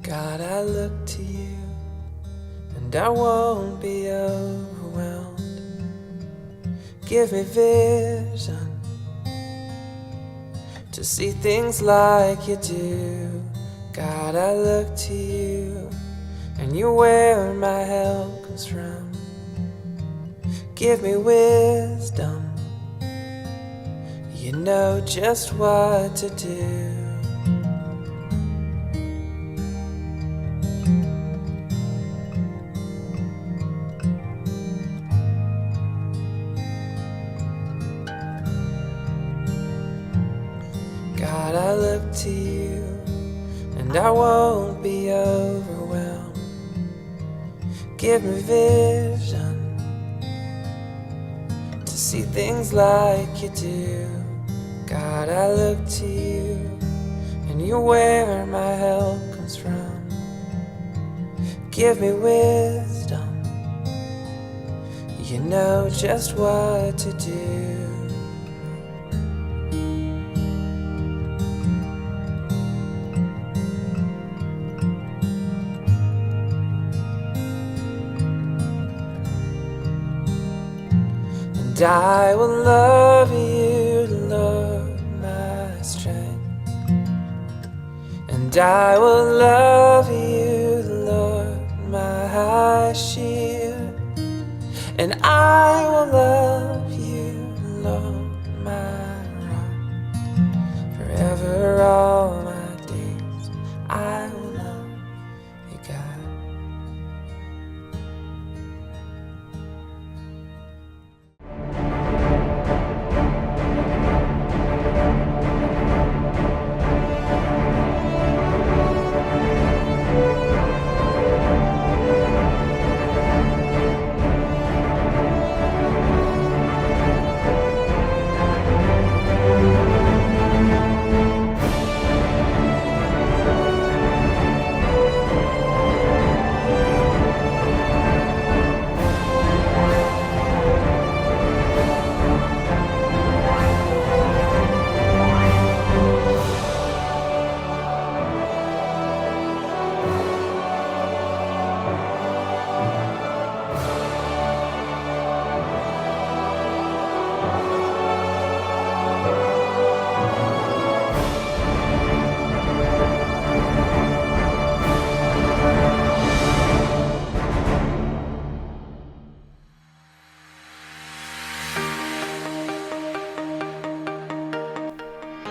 God, I look to you, and I won't be overwhelmed. Give me vision to see things like you do. God, I look to you, and you're where my help comes from. Give me wisdom, you know just what to do. God, I look to you, and I won't be overwhelmed. Give me vision to see things like you do. God, I look to you, and you're where my help comes from. Give me wisdom, you know just what to do. And I will love you, Lord, my strength. And I will love you, Lord, my shield. And I will love you, Lord, my rock. Forever all my days I will love you, God.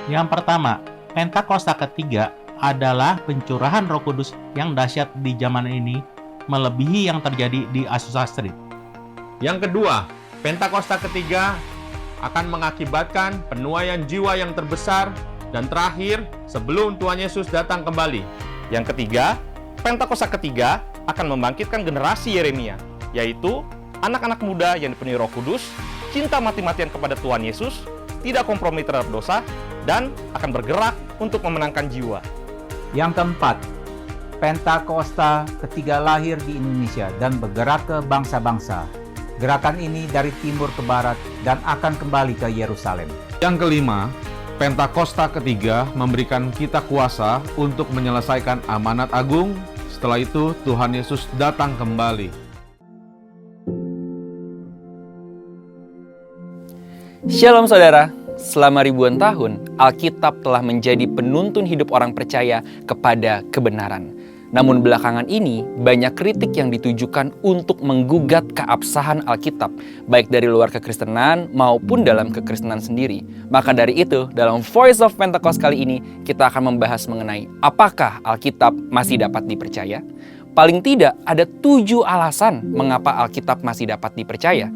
Yang pertama, Pentakosta ketiga adalah pencurahan Roh Kudus yang dahsyat di zaman ini, melebihi yang terjadi di Azusa Street. Yang kedua, Pentakosta ketiga akan mengakibatkan penuaian jiwa yang terbesar dan terakhir sebelum Tuhan Yesus datang kembali. Yang ketiga, Pentakosta ketiga akan membangkitkan generasi Yeremia, yaitu anak-anak muda yang dipenuhi Roh Kudus, cinta mati-matian kepada Tuhan Yesus, tidak kompromi terhadap dosa, dan akan bergerak untuk memenangkan jiwa. Yang keempat, Pentakosta ketiga lahir di Indonesia dan bergerak ke bangsa-bangsa. Gerakan ini dari timur ke barat dan akan kembali ke Yerusalem. Yang kelima, Pentakosta ketiga memberikan kita kuasa untuk menyelesaikan amanat agung. Setelah itu, Tuhan Yesus datang kembali. Shalom saudara, selama ribuan tahun, Alkitab telah menjadi penuntun hidup orang percaya kepada kebenaran. Namun belakangan ini, banyak kritik yang ditujukan untuk menggugat keabsahan Alkitab, baik dari luar kekristenan maupun dalam kekristenan sendiri. Maka dari itu, dalam Voice of Pentecost kali ini, kita akan membahas mengenai apakah Alkitab masih dapat dipercaya? Paling tidak, ada 7 alasan mengapa Alkitab masih dapat dipercaya.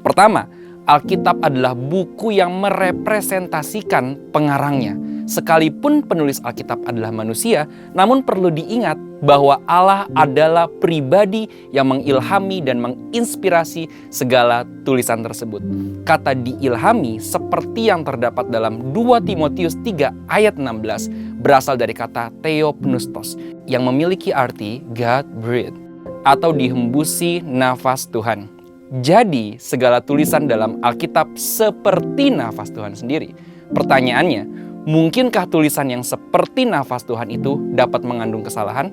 Pertama, Alkitab adalah buku yang merepresentasikan pengarangnya. Sekalipun penulis Alkitab adalah manusia, namun perlu diingat bahwa Allah adalah pribadi yang mengilhami dan menginspirasi segala tulisan tersebut. Kata diilhami seperti yang terdapat dalam 2 Timotius 3 ayat 16 berasal dari kata theopneustos yang memiliki arti God breathed atau dihembusi nafas Tuhan. Jadi, segala tulisan dalam Alkitab seperti nafas Tuhan sendiri. Pertanyaannya, mungkinkah tulisan yang seperti nafas Tuhan itu dapat mengandung kesalahan?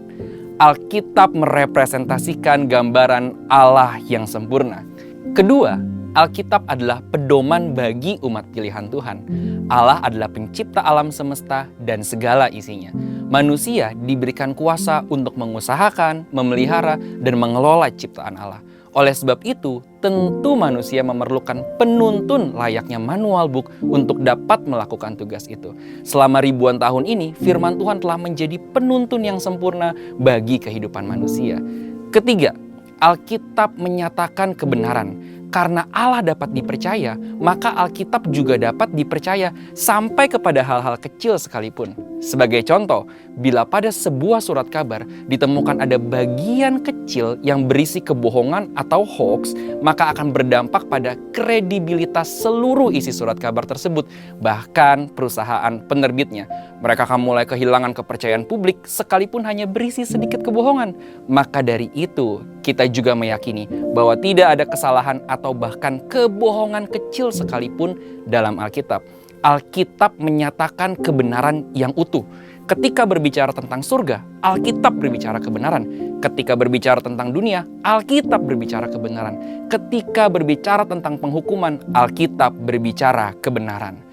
Alkitab merepresentasikan gambaran Allah yang sempurna. Kedua, Alkitab adalah pedoman bagi umat pilihan Tuhan. Allah adalah pencipta alam semesta dan segala isinya. Manusia diberikan kuasa untuk mengusahakan, memelihara, dan mengelola ciptaan Allah. Oleh sebab itu, tentu manusia memerlukan penuntun layaknya manual book untuk dapat melakukan tugas itu. Selama ribuan tahun ini, firman Tuhan telah menjadi penuntun yang sempurna bagi kehidupan manusia. Ketiga, Alkitab menyatakan kebenaran. Karena Allah dapat dipercaya, maka Alkitab juga dapat dipercaya sampai kepada hal-hal kecil sekalipun. Sebagai contoh, bila pada sebuah surat kabar ditemukan ada bagian kecil yang berisi kebohongan atau hoax, maka akan berdampak pada kredibilitas seluruh isi surat kabar tersebut, bahkan perusahaan penerbitnya. Mereka akan mulai kehilangan kepercayaan publik sekalipun hanya berisi sedikit kebohongan. Maka dari itu, kita juga meyakini bahwa tidak ada kesalahan atau bahkan kebohongan kecil sekalipun dalam Alkitab. Alkitab menyatakan kebenaran yang utuh. Ketika berbicara tentang surga, Alkitab berbicara kebenaran. Ketika berbicara tentang dunia, Alkitab berbicara kebenaran. Ketika berbicara tentang penghukuman, Alkitab berbicara kebenaran.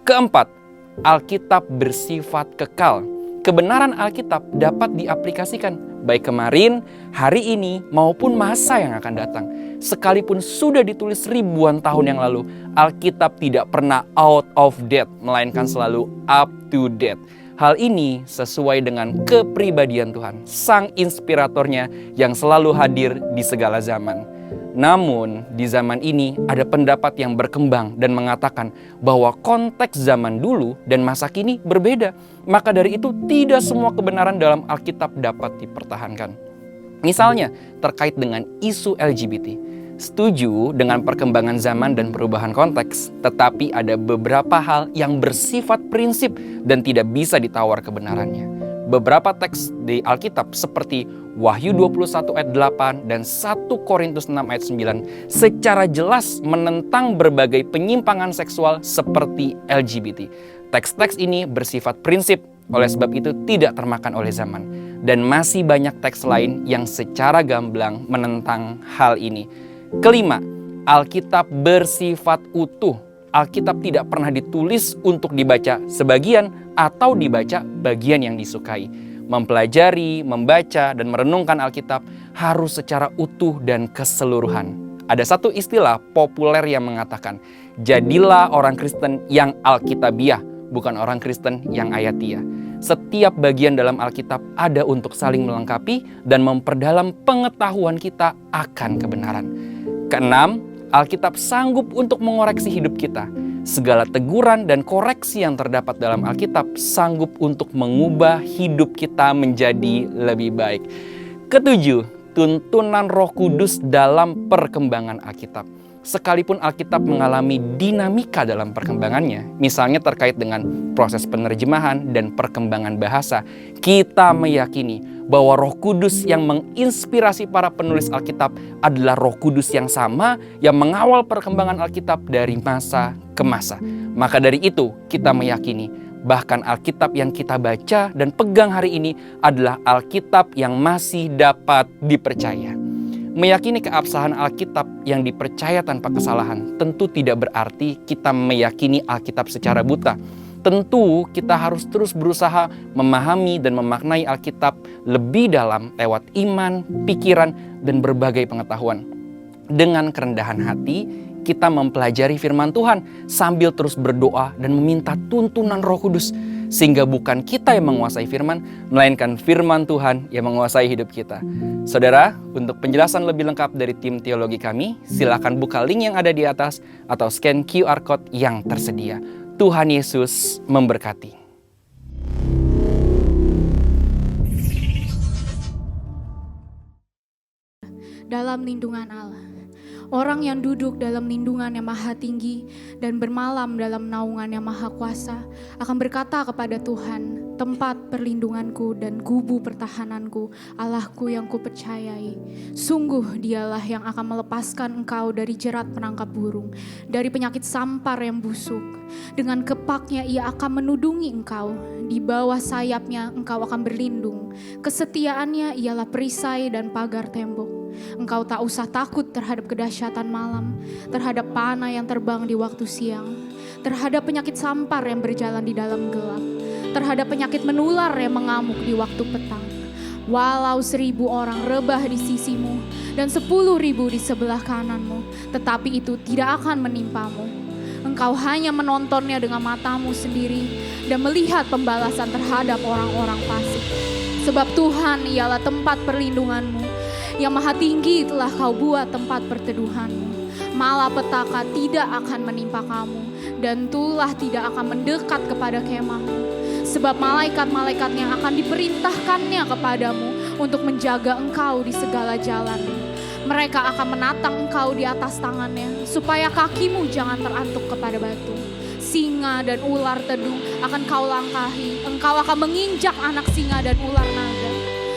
Keempat, Alkitab bersifat kekal. Kebenaran Alkitab dapat diaplikasikan baik kemarin, hari ini, maupun masa yang akan datang. Sekalipun sudah ditulis ribuan tahun yang lalu, Alkitab tidak pernah out of date, melainkan selalu up to date. Hal ini sesuai dengan kepribadian Tuhan, Sang Inspiratornya yang selalu hadir di segala zaman. Namun, di zaman ini ada pendapat yang berkembang dan mengatakan bahwa konteks zaman dulu dan masa kini berbeda. Maka dari itu, tidak semua kebenaran dalam Alkitab dapat dipertahankan. Misalnya, terkait dengan isu LGBT. Setuju dengan perkembangan zaman dan perubahan konteks, tetapi ada beberapa hal yang bersifat prinsip dan tidak bisa ditawar kebenarannya. Beberapa teks di Alkitab seperti Wahyu 21 ayat 8 dan 1 Korintus 6 ayat 9 secara jelas menentang berbagai penyimpangan seksual seperti LGBT. Teks-teks ini bersifat prinsip, oleh sebab itu tidak termakan oleh zaman. Dan masih banyak teks lain yang secara gamblang menentang hal ini. Kelima, Alkitab bersifat utuh. Alkitab tidak pernah ditulis untuk dibaca sebagian atau dibaca bagian yang disukai. Mempelajari, membaca, dan merenungkan Alkitab harus secara utuh dan keseluruhan. Ada satu istilah populer yang mengatakan, jadilah orang Kristen yang Alkitabiah, bukan orang Kristen yang Ayatiah. Setiap bagian dalam Alkitab ada untuk saling melengkapi dan memperdalam pengetahuan kita akan kebenaran. Keenam, Alkitab sanggup untuk mengoreksi hidup kita. Segala teguran dan koreksi yang terdapat dalam Alkitab sanggup untuk mengubah hidup kita menjadi lebih baik. Ketujuh, tuntunan Roh Kudus dalam perkembangan Alkitab. Sekalipun Alkitab mengalami dinamika dalam perkembangannya, misalnya terkait dengan proses penerjemahan dan perkembangan bahasa, kita meyakini bahwa Roh Kudus yang menginspirasi para penulis Alkitab adalah Roh Kudus yang sama yang mengawal perkembangan Alkitab dari masa ke masa. Maka dari itu, kita meyakini bahkan Alkitab yang kita baca dan pegang hari ini adalah Alkitab yang masih dapat dipercaya. Meyakini keabsahan Alkitab yang dipercaya tanpa kesalahan tentu tidak berarti kita meyakini Alkitab secara buta. Tentu kita harus terus berusaha memahami dan memaknai Alkitab lebih dalam lewat iman, pikiran, dan berbagai pengetahuan. Dengan kerendahan hati, kita mempelajari firman Tuhan sambil terus berdoa dan meminta tuntunan Roh Kudus. Sehingga bukan kita yang menguasai firman, melainkan firman Tuhan yang menguasai hidup kita. Saudara, untuk penjelasan lebih lengkap dari tim teologi kami, silakan buka link yang ada di atas atau scan QR Code yang tersedia. Tuhan Yesus memberkati. Dalam lindungan Allah. Orang yang duduk dalam lindungan yang maha tinggi dan bermalam dalam naungan yang maha kuasa akan berkata kepada Tuhan, tempat perlindunganku dan kubu pertahananku, Allahku yang kupercayai. Sungguh dialah yang akan melepaskan engkau dari jerat penangkap burung, dari penyakit sampar yang busuk. Dengan kepaknya ia akan menudungi engkau, di bawah sayapnya engkau akan berlindung. Kesetiaannya ialah perisai dan pagar tembok. Engkau tak usah takut terhadap kedahsyatan malam, terhadap panah yang terbang di waktu siang, terhadap penyakit sampar yang berjalan di dalam gelap, terhadap penyakit menular yang mengamuk di waktu petang. Walau 1.000 orang rebah di sisimu dan 10.000 di sebelah kananmu, tetapi itu tidak akan menimpamu. Engkau hanya menontonnya dengan matamu sendiri dan melihat pembalasan terhadap orang-orang fasik. Sebab Tuhan ialah tempat perlindunganmu, yang maha tinggi telah kau buat tempat perteduhanmu. Malapetaka tidak akan menimpa kamu, dan tulah tidak akan mendekat kepada kemahmu. Sebab malaikat-malaikatnya akan diperintahkannya kepadamu untuk menjaga engkau di segala jalan. Mereka akan menatang engkau di atas tangannya, supaya kakimu jangan terantuk kepada batu. Singa dan ular tedung akan kau langkahi, engkau akan menginjak anak singa dan ular naga.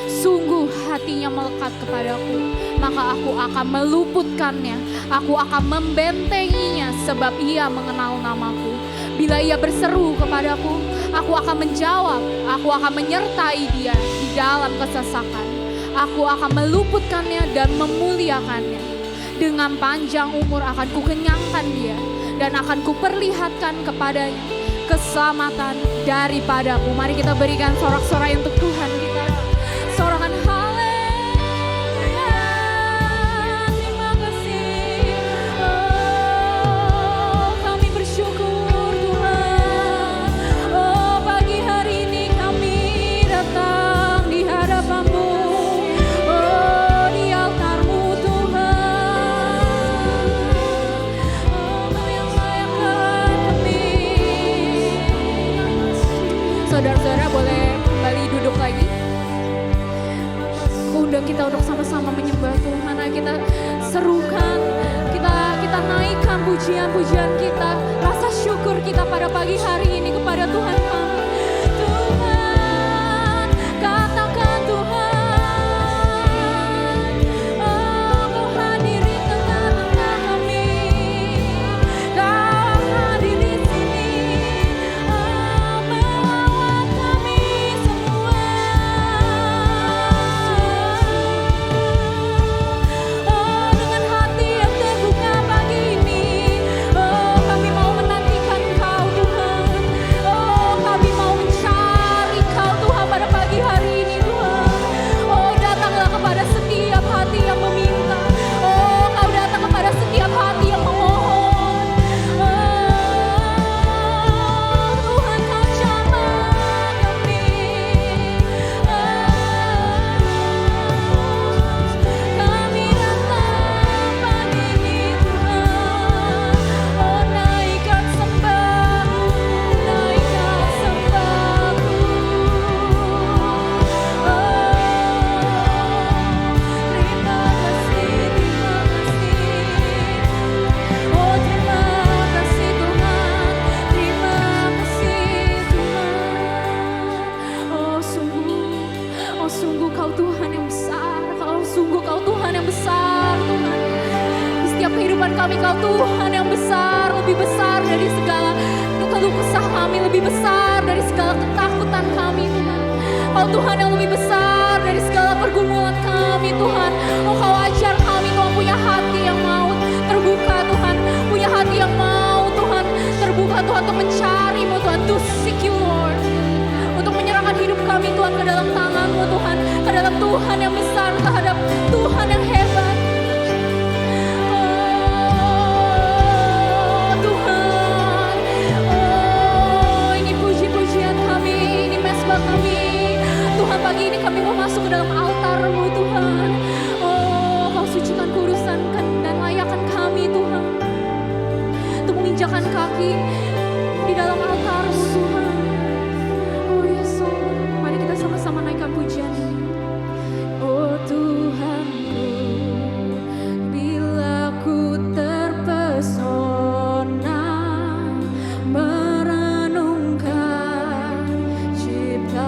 Sungguh hatinya melekat kepadaku, maka aku akan meluputkannya, aku akan membentenginya sebab ia mengenal namaku. Bila ia berseru kepadaku, aku akan menjawab, aku akan menyertai dia di dalam kesesakan. Aku akan meluputkannya dan memuliakannya. Dengan panjang umur akan kukenyangkan dia dan akan kuperlihatkan kepadanya keselamatan daripadaku. Mari kita berikan sorak-sorai untuk Tuhan kita. Sorangan haleluya, terima kasih. Oh, kami bersyukur Tuhan. Oh, pagi hari ini kami datang di hadapan-Mu. Oh, di altar-Mu Tuhan. Oh, Kau yang layakkan kami. Saudara-saudara boleh kembali duduk lagi. Undang kita untuk sama-sama menyembah Tuhan. Kita serukan, kita naikkan pujian-pujian kita, rasa syukur kita pada pagi hari ini kepada Tuhan kami. Tuhan, katakan Tuhan, oh, Kau hadir di tengah-tengah kami. Kau hadir di sini, oh, melawat kami semua. Dengan hati yang terbuka pagi ini, oh, kami mau menantikan Kau Tuhan. Oh, kami mau mencari Kau Tuhan pada pagi hari ini Tuhan. Oh, datanglah kepada setiap hati yang meminta. Oh, Kau datang kepada setiap hati yang memohon. Oh, Tuhan Kau jamah kami. Kami datang pagi ini Tuhan. Oh, naikkan sembah-Mu, naikkan sembah-Mu. Terima kasih, terima kasih. Oh, terima kasih Tuhan, terima kasih Tuhan. Oh, sungguh Kau Tuhan yang besar. Sungguh Kau Tuhan yang besar Tuhan. Di setiap kehidupan kami Kau Tuhan yang besar, lebih besar dari segala keluh kesah kami, lebih besar dari segala ketakutan kami Tuhan. Kau Tuhan yang lebih besar dari segala pergumulan kami Tuhan. Oh, Kau ajar kami Kau punya hati yang mau terbuka Tuhan, punya hati yang mau Tuhan terbuka Tuhan untuk mencari-Mu Tuhan, to seek You Lord, untuk menyerahkan hidup kami Tuhan ke dalam tangan-Mu Tuhan, ke dalam Tuhan yang besar, terhadap Tuhan yang hebat. Oh Tuhan, oh ini puji-pujian kami, ini mesbah kami Tuhan. Pagi ini kami mau masuk ke dalam altar-Mu Tuhan. Oh, Kau sucikan, kudusan dan layakkan kami Tuhan untuk menginjakan kaki di dalam altar-Mu Tuhan. Oh Yesus, mari kita sama-sama naikkan pujian ini. Oh Tuhanku, bila ku terpesona merenungkan ciptaan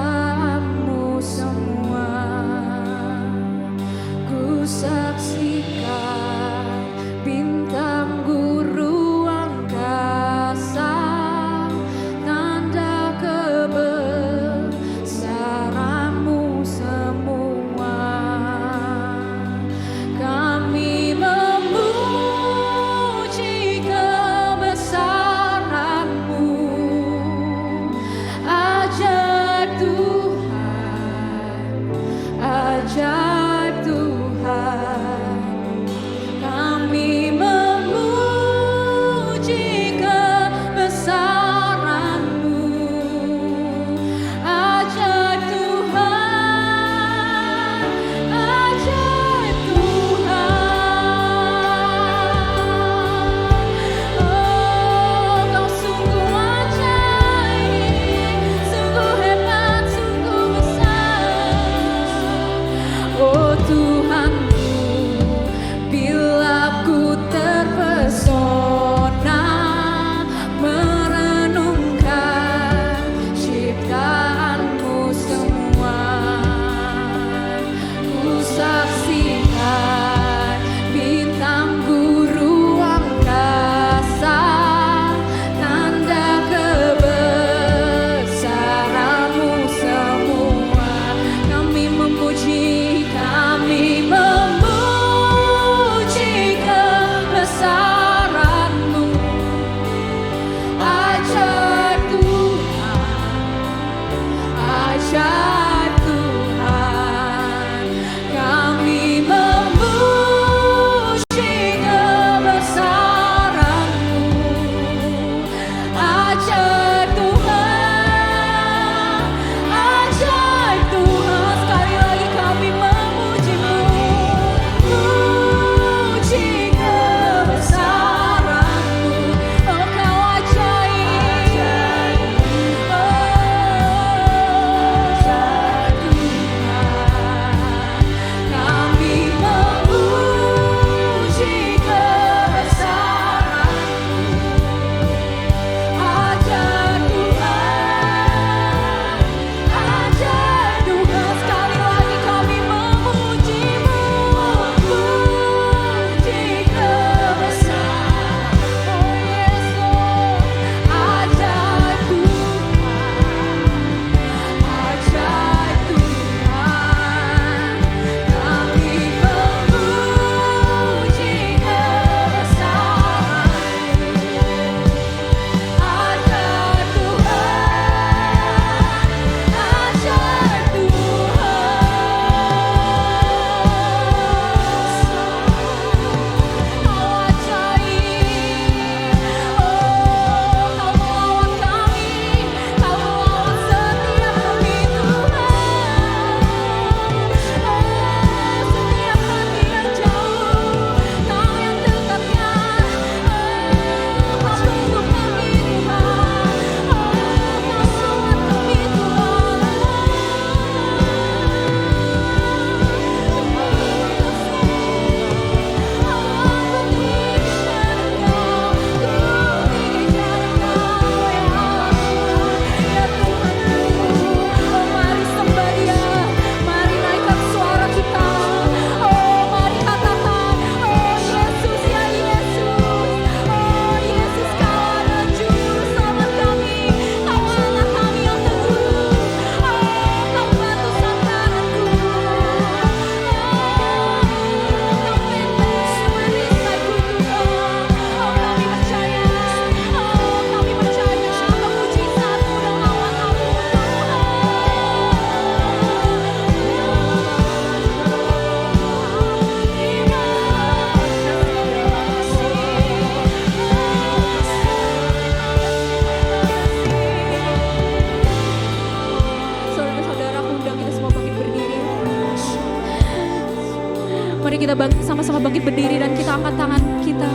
sama-sama bangkit berdiri dan kita angkat tangan kita.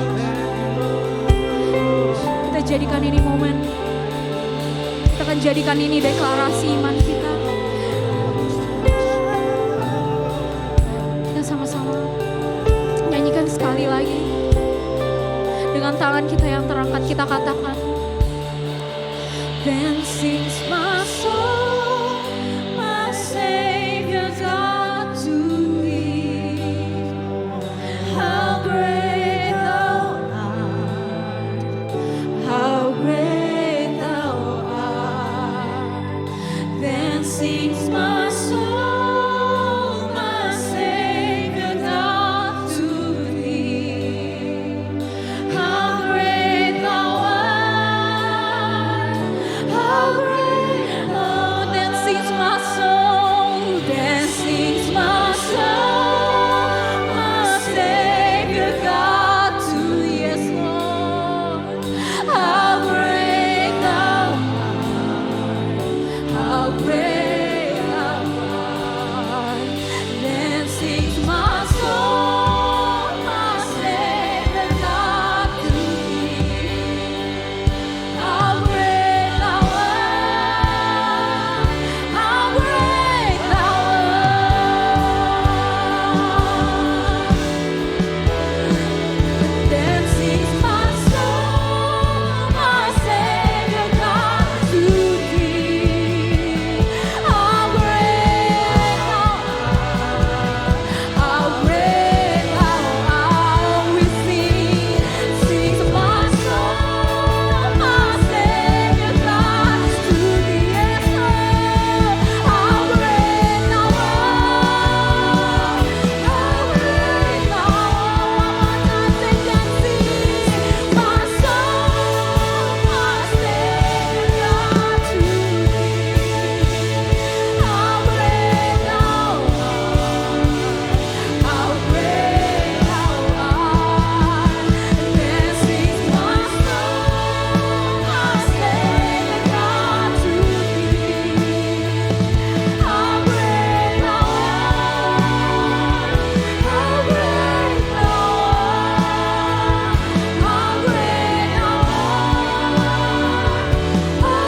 Kita jadikan ini momen. Kita akan jadikan ini deklarasi iman kita. Kita sama-sama nyanyikan sekali lagi. Dengan tangan kita yang terangkat kita katakan, Then sings my soul, my Savior God to thee. How great thou art, how great thou art. Then sings my soul, my Savior God to thee. How great thou art, how great, oh, then sings my soul, then sings my soul, my Savior God to thee, yes, Lord. How great thou art, how great thou art. Then sings my soul, my Savior God to thee. How great thou art, how great thou art. Then sings my soul, my Savior God to thee. How great thou art, how great thou art. We sings my soul, my Savior God to thee. Yes, Lord. How great thou art, how great thou art. One more time, say, then sings my soul, my Savior God to thee. How great thou art, how great thou art. Then sings my soul, my Savior God to thee. How great thou art, how great thou art, how great thou art, how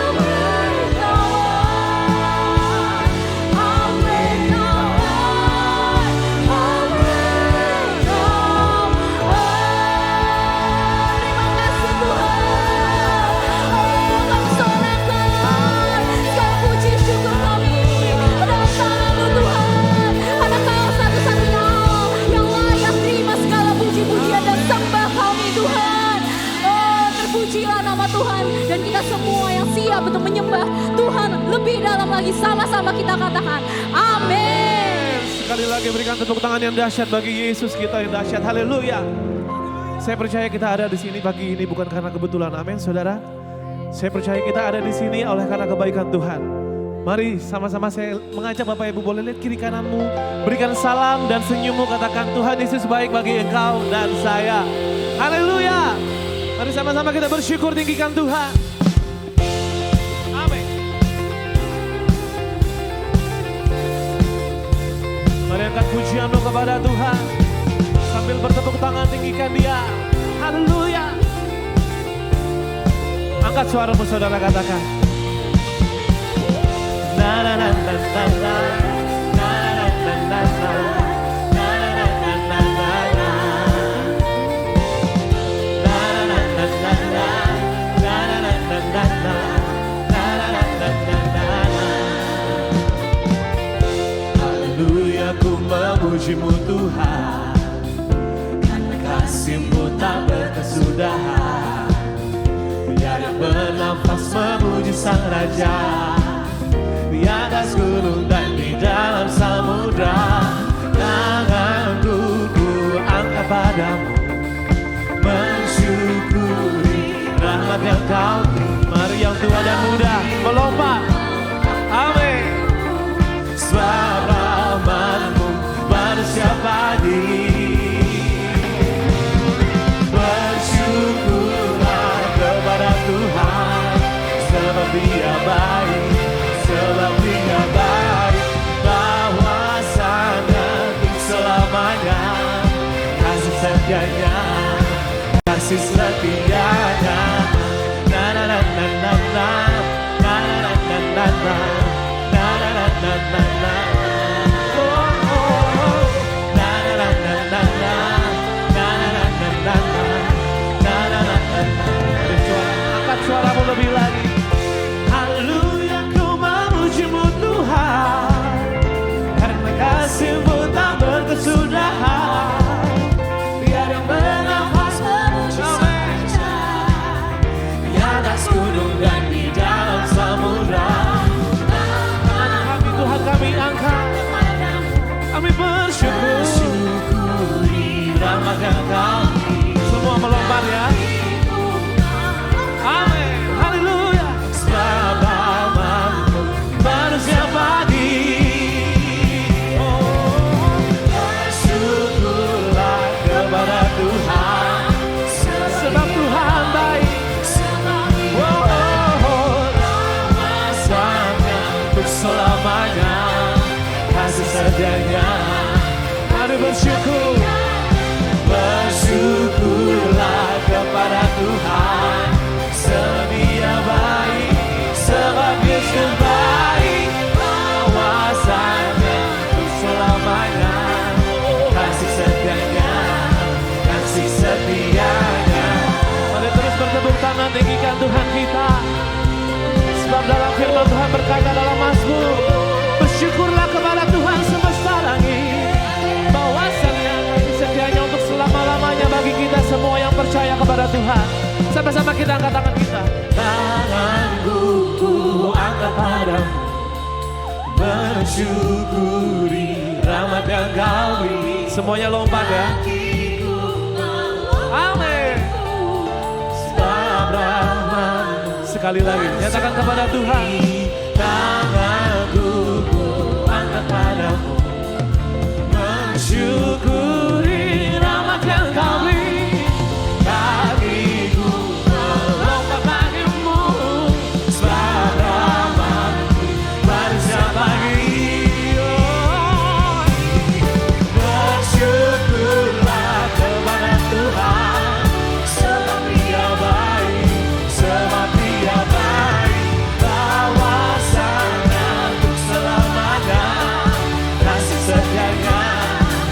great thou art, how great thou art, how great thou art. Terima kasih Tuhan. Oh, kami sorakan segala puji syukur kami dalam tangan-Mu Tuhan. Karena Kau satu-satunya yang layak terima segala puji-pujian dan sembah kami Tuhan. Oh, terpujilah nama Tuhan. Dan kita semua yang siap untuk menyembah Tuhan lebih dalam lagi, sama-sama kita katakan amin. Sekali lagi berikan tepuk tangan yang dahsyat bagi Yesus kita yang dahsyat. Haleluya. Saya percaya kita ada di sini pagi ini bukan karena kebetulan. Amin, saudara. Saya percaya kita ada di sini oleh karena kebaikan Tuhan. Mari sama-sama saya mengajak Bapak Ibu, boleh lihat kiri kananmu. Berikan salam dan senyummu, katakan Tuhan Yesus baik bagi engkau dan saya. Haleluya. Mari sama-sama kita bersyukur, tinggikan Tuhan. Amin. Mari angkat pujianmu kepada Tuhan. Sambil bertepuk tangan tinggikan Dia. Haleluya. Angkat suaramu saudara, katakan. Na na na na na na. Na na na na na. Na na na na na na. Na na na na na. Na na na na na na. Na na na na na na. Haleluya, ku memuji-Mu Tuhan, karena kasih-Mu tak berkesudahan. Biar bernafas memuji Sang Raja, di atas gunung dan di dalam samudra. Tanganku ku angkat padamu, mensyukuri rahmat yang Kau beri. Mari yang tua dan muda melompat. Amin. Sebab rahmat-Mu pada siapa diri. Bersyukurlah kepada Tuhan, sebab Dia baik, sebab Dia baik. Bahwasanya untuk selamanya lebih lagi. Haleluya, ku memuji-Mu Tuhan, karena kasih-Mu tak berkesudahan. Biar yang bernafas memuji-Mu di atas gunung dan di dalam samudra. Kami Tuhan kami angkat, kami bersyukuri rahmat-Nya kami. Semua melompat ya. Amin. Haleluya. Sebab rahmat-Mu manusia pagi. Oh, bersyukurlah kepada Tuhan, sebab Tuhan baik. Rahmat-Nya untuk selamanya, kasih setianya. Mari bersyukur. Bersyukurlah kepada Tuhan, sebab Dia baik, sebab Yesus baik. Kawasannya untuk selamanya, kasih setianya, kasih setianya. Mari terus bertepuk tangan, tinggikan Tuhan kita. Sebab dalam firman Tuhan berkata dalam Mazmur, bersyukurlah kepada Tuhan semesta langit, bahwasannya kasih setianya untuk selama-lamanya bagi kita semua yang percaya kepada Tuhan. Sama-sama kita angkat tangan kita. Tanganku ku angkat padamu, bersyukuri rahmat yang Kau beri. Semuanya lompat ya. Amin. Sebab rahmat-Mu. Sekali lagi nyatakan kepada Tuhan. Tanganku ku angkat padamu, bersyukuri rahmat yang Kau beri. Kakiku melompat bagimu, sebab rahmat-Mu baru setiap pagi. Oh, bersyukurlah kepada Tuhan, sebab Dia baik, sebab Dia baik. Kawasannya untuk selamanya, kasih setianya.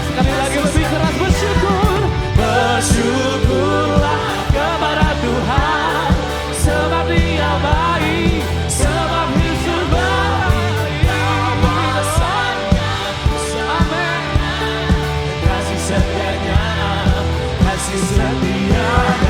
Sekali lagi lebih keras, bersyukur. Bersyukurlah kepada Tuhan, sebab Dia baik, sebab Yesus baik. Kawasannya untuk selamanya, kasih setianya, kasih setianya.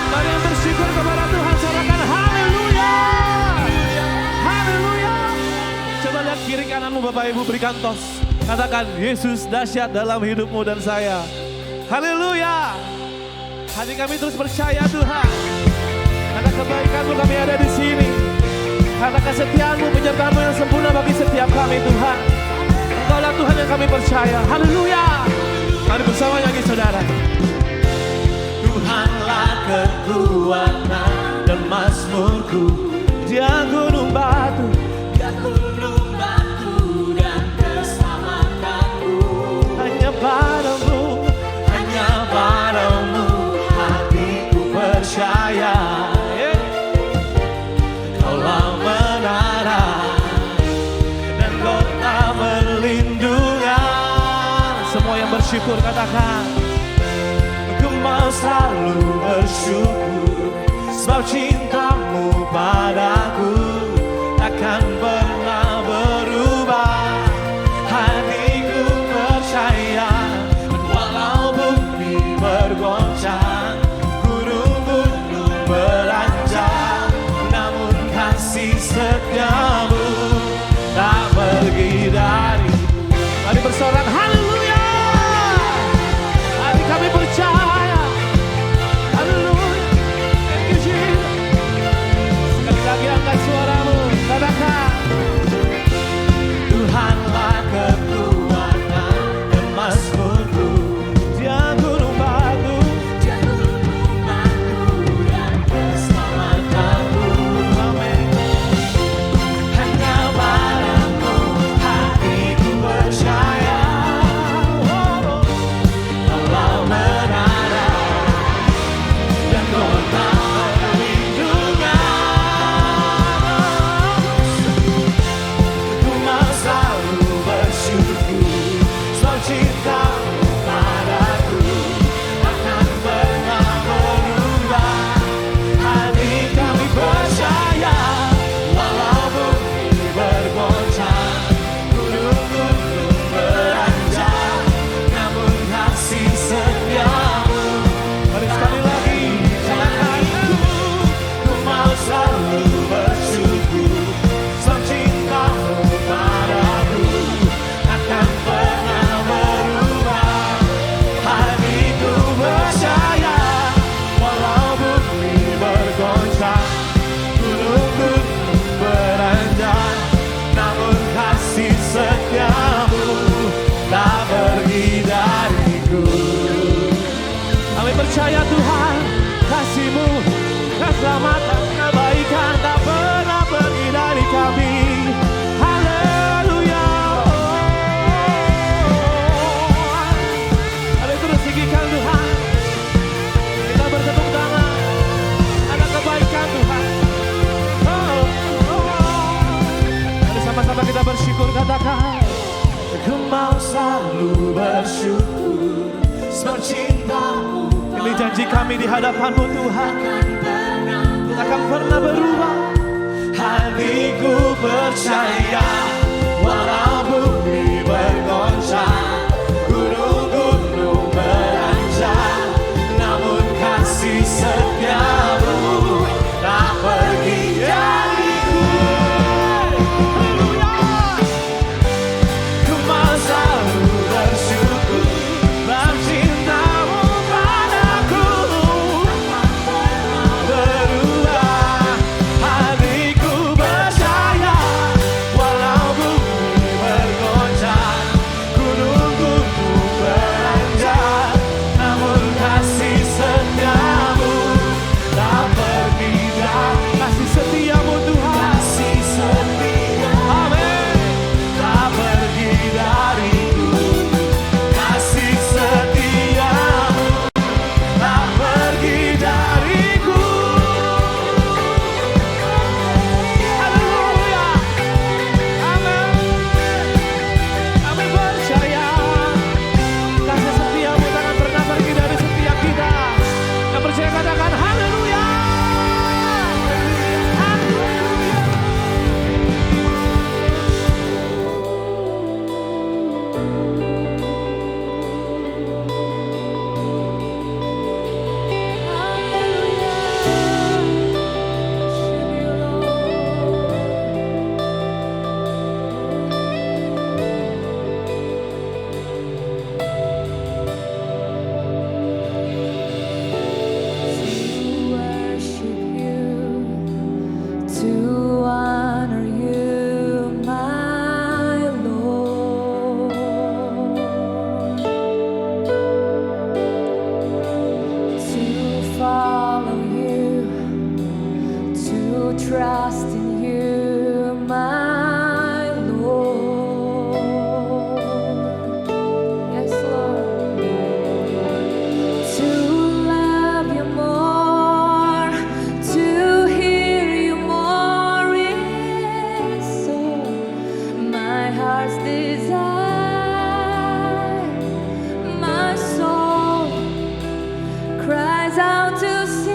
Mari yang bersyukur kepada Tuhan, sorakan haleluya. Haleluya. Coba lihat kiri kananmu Bapak Ibu, berikan tos. Katakan, Yesus dahsyat dalam hidupmu dan saya. Haleluya. Hati kami terus percaya Tuhan, karena kebaikan-Mu kami ada di sini, karena kesetiaan-Mu, penyertaan-Mu yang sempurna bagi setiap kami Tuhan. Engkaulah Tuhan yang kami percaya. Haleluya. Mari bersama nyanyi saudara. Tuhanlah kekuatan dan mazmurku, Dia gunung batu, Dia gunung batu dan keselamatanku. Hanya padamu, hanya padamu hatiku percaya. Kaulah menara dan kota perlindungan. Semua yang bersyukur katakan, aku mau selalu bersyukur, sebab cinta-Mu padaku takkan pernah berubah. Hatiku percaya, walau bumi bergoncang, gunung-gunung beranjak, namun kasih setia-Mu tak pergi dariku. Mari bersorak haleluya. Hari kami percaya. Haleluya. keselamatan, kebaikan tak pernah pergi dari kami. Haleluya. Mari terus tinggikan Tuhan. Kita bertepuk tangan. Ada kebaikan Tuhan. Mari sama-sama kita bersyukur, katakan. Ku mau selalu bersyukur sebab cinta-Mu. Ini janji kami di hadapan-Mu Tuhan, takkan pernah berubah. Hatiku percaya walau bumi bergoncang, gunung-gunung beranjak, namun kasih setia-Mu tak pergi dariku. Haleluya. Ku mau selalu bersyukur sebab cinta-Mu padaku berubah. Hatiku percaya walau bumi bergoncang, gunung-gunung beranjak, namun kasih setia-Mu tak pergi dari. Kasih setia-Mu Tuhan, kasih setia, amin, tak pergi dariku. Kasih setia-Mu tak pergi dariku. Haleluya. Amin. Kami percaya kasih setia-Mu takkan pernah pergi dari setiap kita. Yang percaya katakan haleluya. Haleluya. To honor You, my Lord, to follow You, to trust in You, my Lord. Yes, Lord. To love You more, to hear You more is all my heart's desire. My soul cries out to see.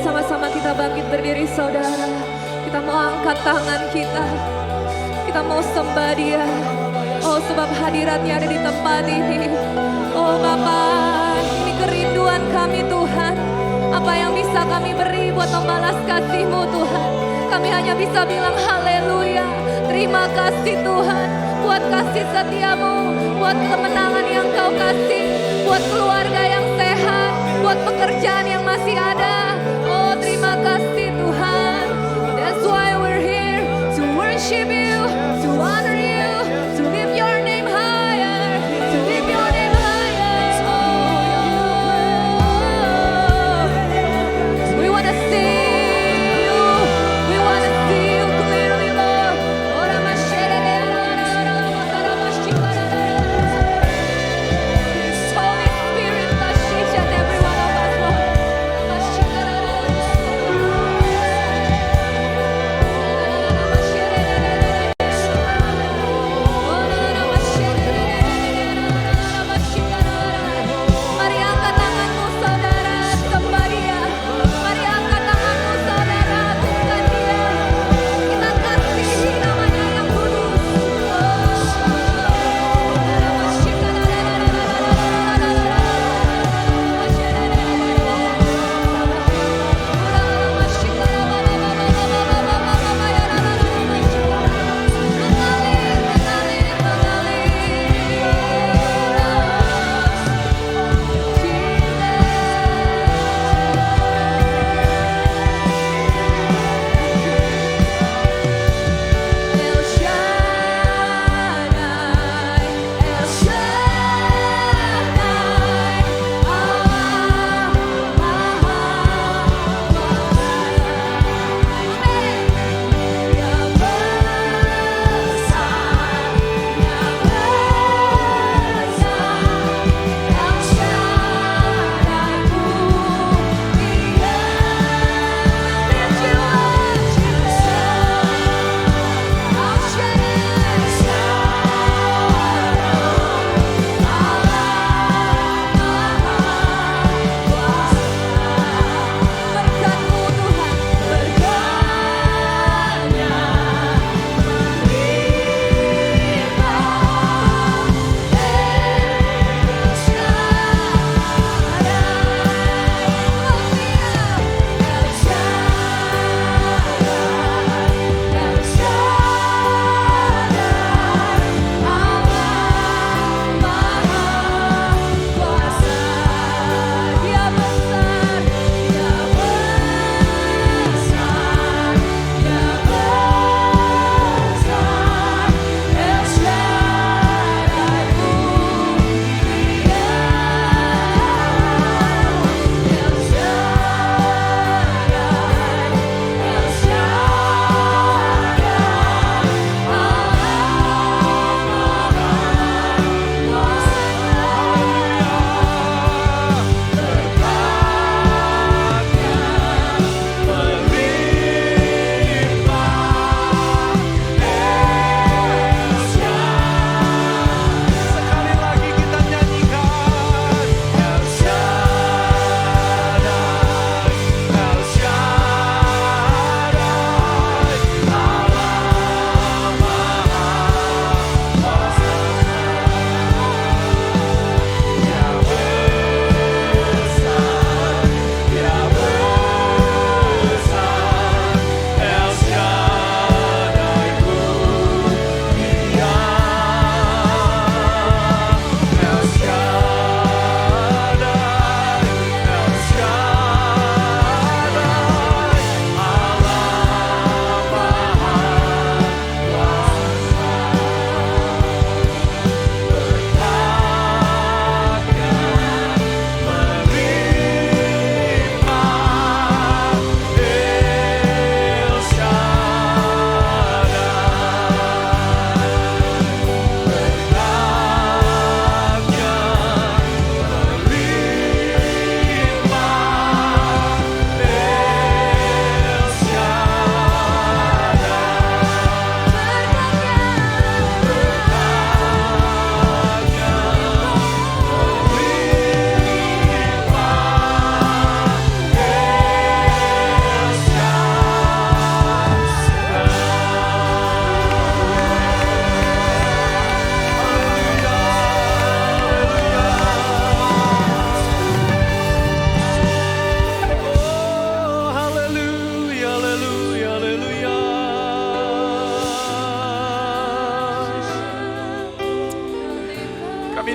sama-sama kita bangkit berdiri saudara. Kita mau angkat tangan kita. Kita mau sembah Dia. Oh, sebab hadirat-Nya ada di tempat ini. Oh Bapa, ini kerinduan kami Tuhan. Apa yang bisa kami beri buat membalas kasih-Mu Tuhan? Kami hanya bisa bilang haleluya. Terima kasih Tuhan buat kasih setia-Mu, buat kemenangan yang Kau kasih, buat keluarga yang sehat, buat pekerjaan yang masih ada. Oh, terima kasih Tuhan. That's why we're here to worship You, to honor You, to lift Your name higher, to lift Your name higher. Oh, we want to see You, we want to see You clearly, Lord. Holy Spirit, touch each and every one of us, Lord.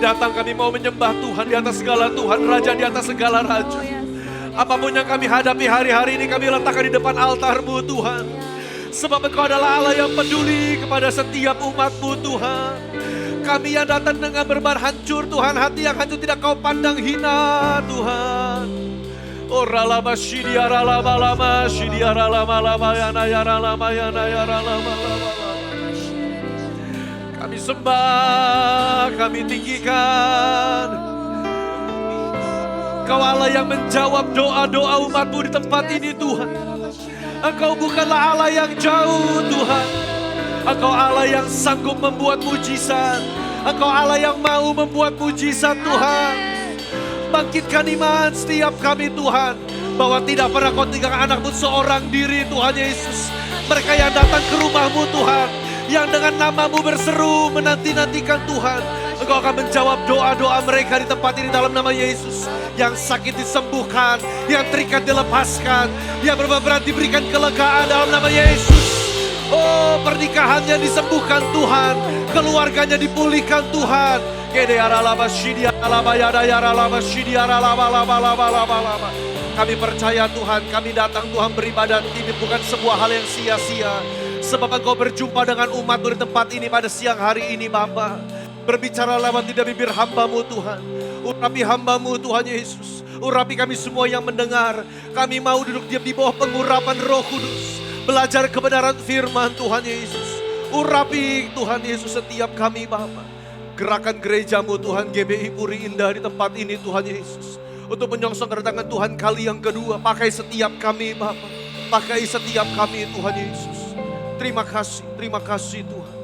datang, kami mau menyembah Tuhan di atas segala Tuhan, Raja di atas segala Raja. Apapun yang kami hadapi hari-hari ini, kami letakkan di depan altar-Mu Tuhan. Sebab Engkau adalah Allah yang peduli kepada setiap umat-Mu Tuhan. Kami yang datang dengan berbahan hancur Tuhan, hati yang hancur tidak Kau pandang hina Tuhan. Oh ralama shidiara lama lama shidiara lama lama yana yara lama yana yara lama lama. Kami sembah, kami tinggikan. Kau Allah yang menjawab doa-doa umat-Mu di tempat ini Tuhan. Engkau bukanlah Allah yang jauh Tuhan. Engkau Allah yang sanggup membuat mujizat. Engkau Allah yang mau membuat mujizat Tuhan. Bangkitkan iman setiap kami Tuhan. Bahwa tidak pernah Kau tinggalkan anak-Mu seorang diri Tuhan Yesus. Mereka yang datang ke rumah-Mu Tuhan. Yang dengan nama-Mu berseru menanti-nantikan Tuhan. Engkau akan menjawab doa-doa mereka di tempat ini dalam nama Yesus. Yang sakit disembuhkan, yang terikat dilepaskan, yang berat diberikan kelegaan dalam nama Yesus. Oh, pernikahannya disembuhkan Tuhan, keluarganya dipulihkan Tuhan. Kami percaya Tuhan, kami datang Tuhan beribadat ini bukan sebuah hal yang sia-sia. Sebab Engkau berjumpa dengan umat-Mu di tempat ini pada siang hari ini Bapa. Berbicara lewat lidah bibir hamba-Mu Tuhan. Urapi hamba-Mu Tuhan Yesus. Urapi kami semua yang mendengar. Kami mau duduk diam di bawah pengurapan Roh Kudus. Belajar kebenaran firman Tuhan Yesus. Urapi Tuhan Yesus setiap kami Bapa. Gerakan gereja-Mu Tuhan GBI Puri Indah di tempat ini Tuhan Yesus. Untuk menyongsong kedatangan Tuhan kali yang kedua. Pakai setiap kami Bapa. Pakai setiap kami Tuhan Yesus. Terima kasih Tuhan.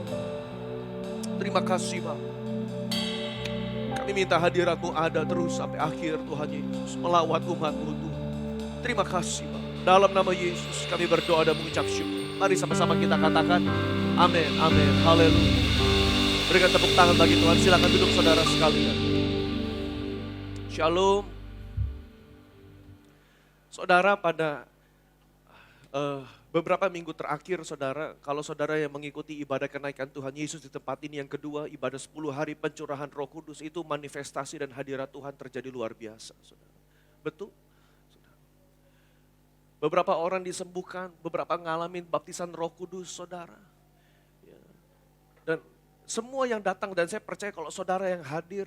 Terima kasih Bapa. Kami minta hadirat-Mu ada terus sampai akhir Tuhan Yesus. Melawat umat-Mu Tuhan. Terima kasih Bapa. Dalam nama Yesus kami berdoa dan mengucap syukur. Mari sama-sama kita katakan amin, amin, haleluya. Berikan tepuk tangan bagi Tuhan. Silakan duduk saudara sekalian. Shalom. Saudara, pada beberapa minggu terakhir saudara, kalau saudara yang mengikuti ibadah kenaikan Tuhan Yesus di tempat ini yang kedua, ibadah 10 hari pencurahan Roh Kudus, itu manifestasi dan hadirat Tuhan terjadi luar biasa saudara. Betul? Saudara. Beberapa orang disembuhkan, beberapa ngalamin baptisan Roh Kudus saudara. Ya. Dan semua yang datang, dan saya percaya kalau saudara yang hadir,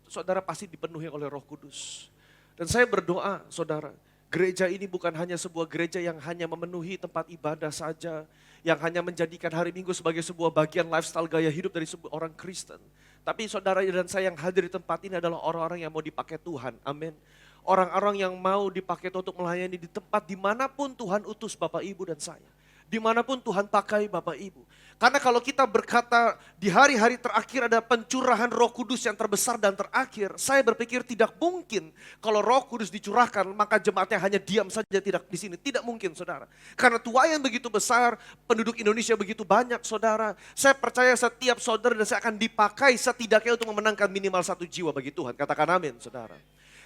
saudara pasti dipenuhi oleh Roh Kudus. Dan saya berdoa saudara, gereja ini bukan hanya sebuah gereja yang hanya memenuhi tempat ibadah saja, yang hanya menjadikan hari Minggu sebagai sebuah bagian lifestyle gaya hidup dari sebuah orang Kristen. Tapi saudara dan saya yang hadir di tempat ini adalah orang-orang yang mau dipakai Tuhan, amin. Orang-orang yang mau dipakai untuk melayani di tempat dimanapun Tuhan utus Bapak Ibu dan saya. Dimanapun Tuhan pakai Bapak Ibu. Karena kalau kita berkata di hari-hari terakhir ada pencurahan Roh Kudus yang terbesar dan terakhir, saya berpikir tidak mungkin kalau Roh Kudus dicurahkan maka jemaatnya hanya diam saja tidak di sini. Tidak mungkin saudara. Karena tuaian begitu besar, penduduk Indonesia begitu banyak saudara. Saya percaya setiap saudara dan saya akan dipakai setidaknya untuk memenangkan minimal 1 jiwa bagi Tuhan. Katakan amin saudara.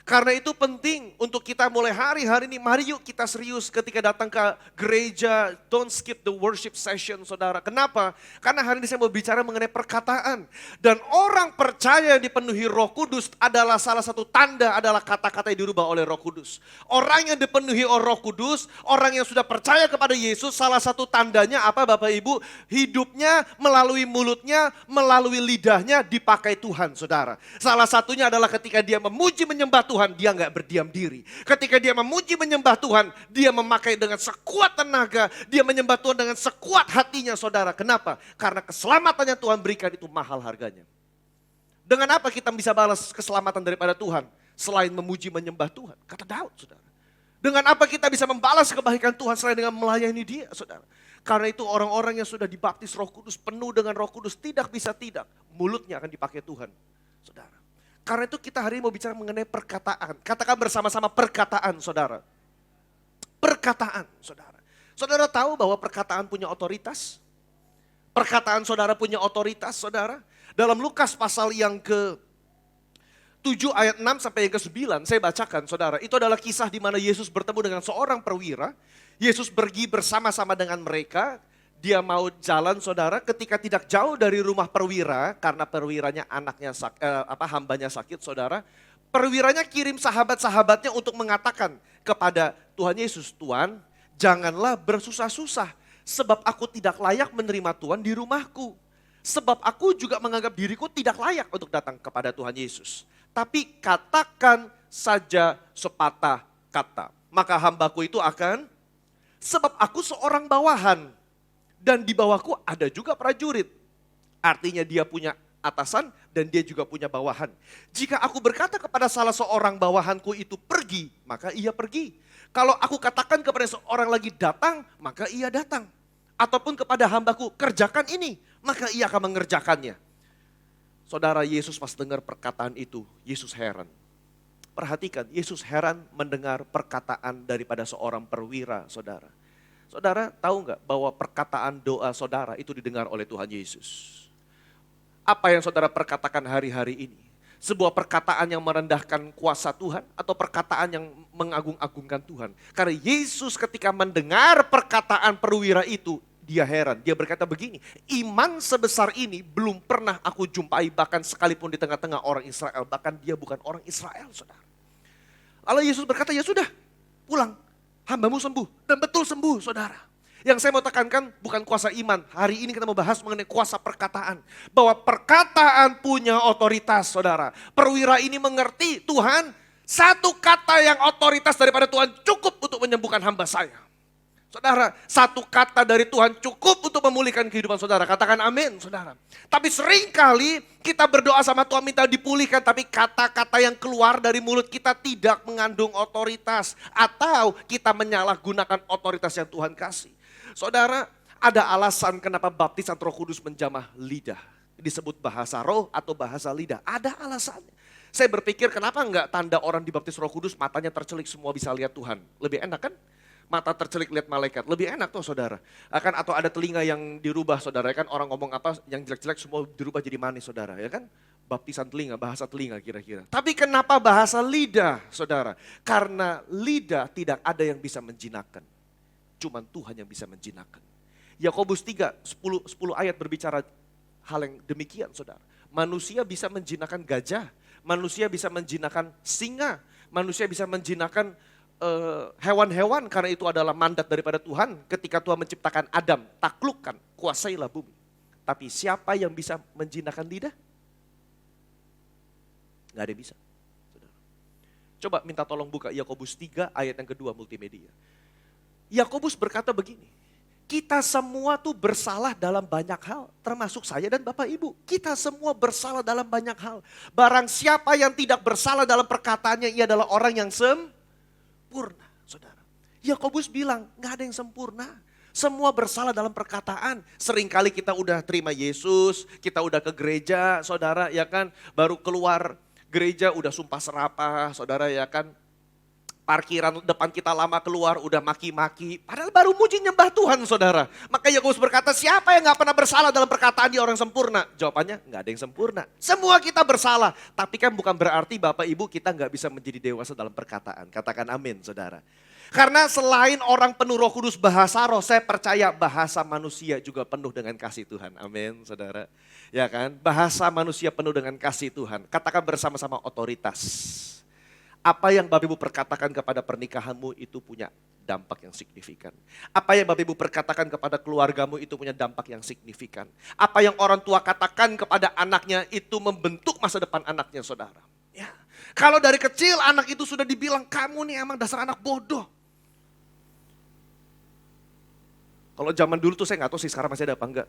Karena itu penting untuk kita mulai hari-hari ini, mari yuk kita serius ketika datang ke gereja, don't skip the worship session saudara. Kenapa? Karena hari ini saya mau bicara mengenai perkataan. Dan orang percaya yang dipenuhi Roh Kudus adalah salah satu tanda adalah kata-kata yang dirubah oleh Roh Kudus. Orang yang dipenuhi oleh Roh Kudus, orang yang sudah percaya kepada Yesus, salah satu tandanya apa Bapak Ibu? Hidupnya melalui mulutnya, melalui lidahnya dipakai Tuhan saudara. Salah satunya adalah ketika dia memuji menyembah Tuhan, dia nggak berdiam diri. Ketika dia memuji menyembah Tuhan, dia memakai dengan sekuat tenaga, dia menyembah Tuhan dengan sekuat hatinya saudara. Kenapa? Karena keselamatan yang Tuhan berikan itu mahal harganya. Dengan apa kita bisa balas keselamatan daripada Tuhan? Selain memuji menyembah Tuhan. Kata Daud saudara. Dengan apa kita bisa membalas kebaikan Tuhan selain dengan melayani dia saudara. Karena itu orang-orang yang sudah dibaptis Roh Kudus, penuh dengan Roh Kudus, tidak bisa tidak. Mulutnya akan dipakai Tuhan saudara. Karena itu kita hari ini mau bicara mengenai perkataan. Katakan bersama-sama perkataan saudara. Perkataan saudara. Saudara tahu bahwa perkataan punya otoritas? Perkataan saudara punya otoritas saudara. Dalam Lukas pasal yang ke-7 ayat 6 sampai yang ke-9 saya bacakan saudara. Itu adalah kisah di mana Yesus bertemu dengan seorang perwira. Yesus pergi bersama-sama dengan mereka. Dia mau jalan saudara ketika tidak jauh dari rumah perwira karena perwiranya hambanya sakit saudara. Perwiranya kirim sahabat-sahabatnya untuk mengatakan kepada Tuhan Yesus, Tuhan janganlah bersusah-susah sebab aku tidak layak menerima Tuhan di rumahku. Sebab aku juga menganggap diriku tidak layak untuk datang kepada Tuhan Yesus. Tapi katakan saja sepatah kata. Maka hambaku itu akan, sebab aku seorang bawahan. Dan di bawahku ada juga prajurit. Artinya dia punya atasan dan dia juga punya bawahan. Jika aku berkata kepada salah seorang bawahanku itu pergi, maka ia pergi. Kalau aku katakan kepada seorang lagi datang, maka ia datang. Ataupun kepada hambaku, kerjakan ini, maka ia akan mengerjakannya. Saudara, Yesus pas dengar perkataan itu, Yesus heran. Perhatikan, Yesus heran mendengar perkataan daripada seorang perwira, saudara. Saudara tahu nggak bahwa perkataan doa saudara itu didengar oleh Tuhan Yesus? Apa yang saudara perkatakan hari-hari ini? Sebuah perkataan yang merendahkan kuasa Tuhan atau perkataan yang mengagung-agungkan Tuhan? Karena Yesus ketika mendengar perkataan perwira itu, dia heran. Dia berkata begini, iman sebesar ini belum pernah aku jumpai bahkan sekalipun di tengah-tengah orang Israel. Bahkan dia bukan orang Israel, saudara. Lalu Yesus berkata, ya sudah, pulang. Hambamu sembuh, dan betul sembuh saudara. Yang saya mau tekankan bukan kuasa iman. Hari ini kita mau bahas mengenai kuasa perkataan. Bahwa perkataan punya otoritas saudara. Perwira ini mengerti Tuhan, satu kata yang otoritas daripada Tuhan cukup untuk menyembuhkan hamba saya. Saudara, satu kata dari Tuhan cukup untuk memulihkan kehidupan saudara. Katakan amin saudara. Tapi seringkali kita berdoa sama Tuhan minta dipulihkan. Tapi kata-kata yang keluar dari mulut kita tidak mengandung otoritas. Atau kita menyalahgunakan otoritas yang Tuhan kasih. Saudara, ada alasan kenapa baptisan Roh Kudus menjamah lidah. Disebut bahasa roh atau bahasa lidah. Ada alasannya. Saya berpikir kenapa enggak tanda orang dibaptis Roh Kudus matanya tercelik semua bisa lihat Tuhan. Lebih enak kan? Mata tercelik lihat malaikat. Lebih enak tuh saudara. Atau ada telinga yang dirubah saudara. Kan orang ngomong apa yang jelek-jelek semua dirubah jadi manis saudara. Ya kan? Baptisan telinga, bahasa telinga kira-kira. Tapi kenapa bahasa lidah saudara? Karena lidah tidak ada yang bisa menjinakkan. Cuman Tuhan yang bisa menjinakkan. Yakobus 3, 10 ayat berbicara hal yang demikian saudara. Manusia bisa menjinakkan gajah. Manusia bisa menjinakkan singa. Manusia bisa menjinakkan hewan-hewan karena itu adalah mandat daripada Tuhan. Ketika Tuhan menciptakan Adam, taklukkan, kuasailah bumi. Tapi siapa yang bisa menjinakkan lidah? Gak ada yang bisa. Coba minta tolong buka Yakobus 3 ayat yang kedua multimedia. Yakobus berkata begini, kita semua tuh bersalah dalam banyak hal, termasuk saya dan Bapak Ibu. Kita semua bersalah dalam banyak hal. Barang siapa yang tidak bersalah dalam perkataannya, ia adalah orang yang sempurna, saudara. Yakobus bilang, gak ada yang sempurna. Semua bersalah dalam perkataan. Seringkali kita udah terima Yesus, kita udah ke gereja, saudara, ya kan. Baru keluar gereja udah sumpah serapah, saudara, ya kan. Parkiran depan kita lama keluar udah maki-maki. Padahal baru muji nyembah Tuhan saudara. Maka Yakobus berkata siapa yang gak pernah bersalah dalam perkataan dia orang sempurna? Jawabannya gak ada yang sempurna. Semua kita bersalah. Tapi kan bukan berarti Bapak Ibu kita gak bisa menjadi dewasa dalam perkataan. Katakan amin saudara. Karena selain orang penuh Roh Kudus bahasa roh, saya percaya bahasa manusia juga penuh dengan kasih Tuhan. Amin saudara. Ya kan? Bahasa manusia penuh dengan kasih Tuhan. Katakan bersama-sama otoritas. Apa yang Bapak Ibu perkatakan kepada pernikahanmu itu punya dampak yang signifikan. Apa yang Bapak Ibu perkatakan kepada keluargamu itu punya dampak yang signifikan. Apa yang orang tua katakan kepada anaknya itu membentuk masa depan anaknya saudara. Ya. Kalau dari kecil anak itu sudah dibilang kamu nih emang dasar anak bodoh. Kalau zaman dulu tuh saya gak tahu sih sekarang masih ada apa enggak.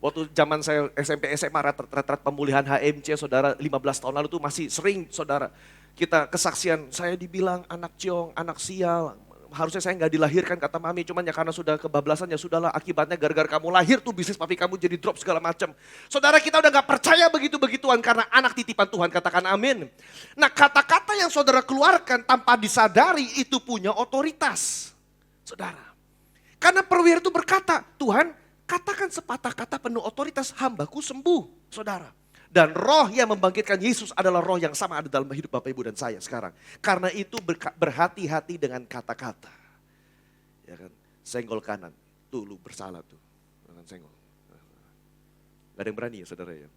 Waktu zaman saya SMP SMA retret pemulihan HMC saudara 15 tahun lalu tuh masih sering saudara. Kita kesaksian, saya dibilang anak ciong, anak sial, harusnya saya nggak dilahirkan kata mami, cuman ya karena sudah kebablasan ya sudahlah, akibatnya gara-gara kamu lahir tuh bisnis papi kamu jadi drop segala macam. Saudara kita udah nggak percaya begitu-begituan karena anak titipan Tuhan, katakan amin. Nah kata-kata yang saudara keluarkan tanpa disadari itu punya otoritas, saudara. Karena perwira itu berkata, Tuhan katakan sepatah kata penuh otoritas, hambaku sembuh, saudara. Dan roh yang membangkitkan Yesus adalah roh yang sama ada dalam hidup Bapak Ibu dan saya sekarang. Karena itu berhati-hati dengan kata-kata. Ya kan? Senggol kanan, tuh lu bersalah tuh. jangan senggol. Gak ada yang berani ya saudara ya.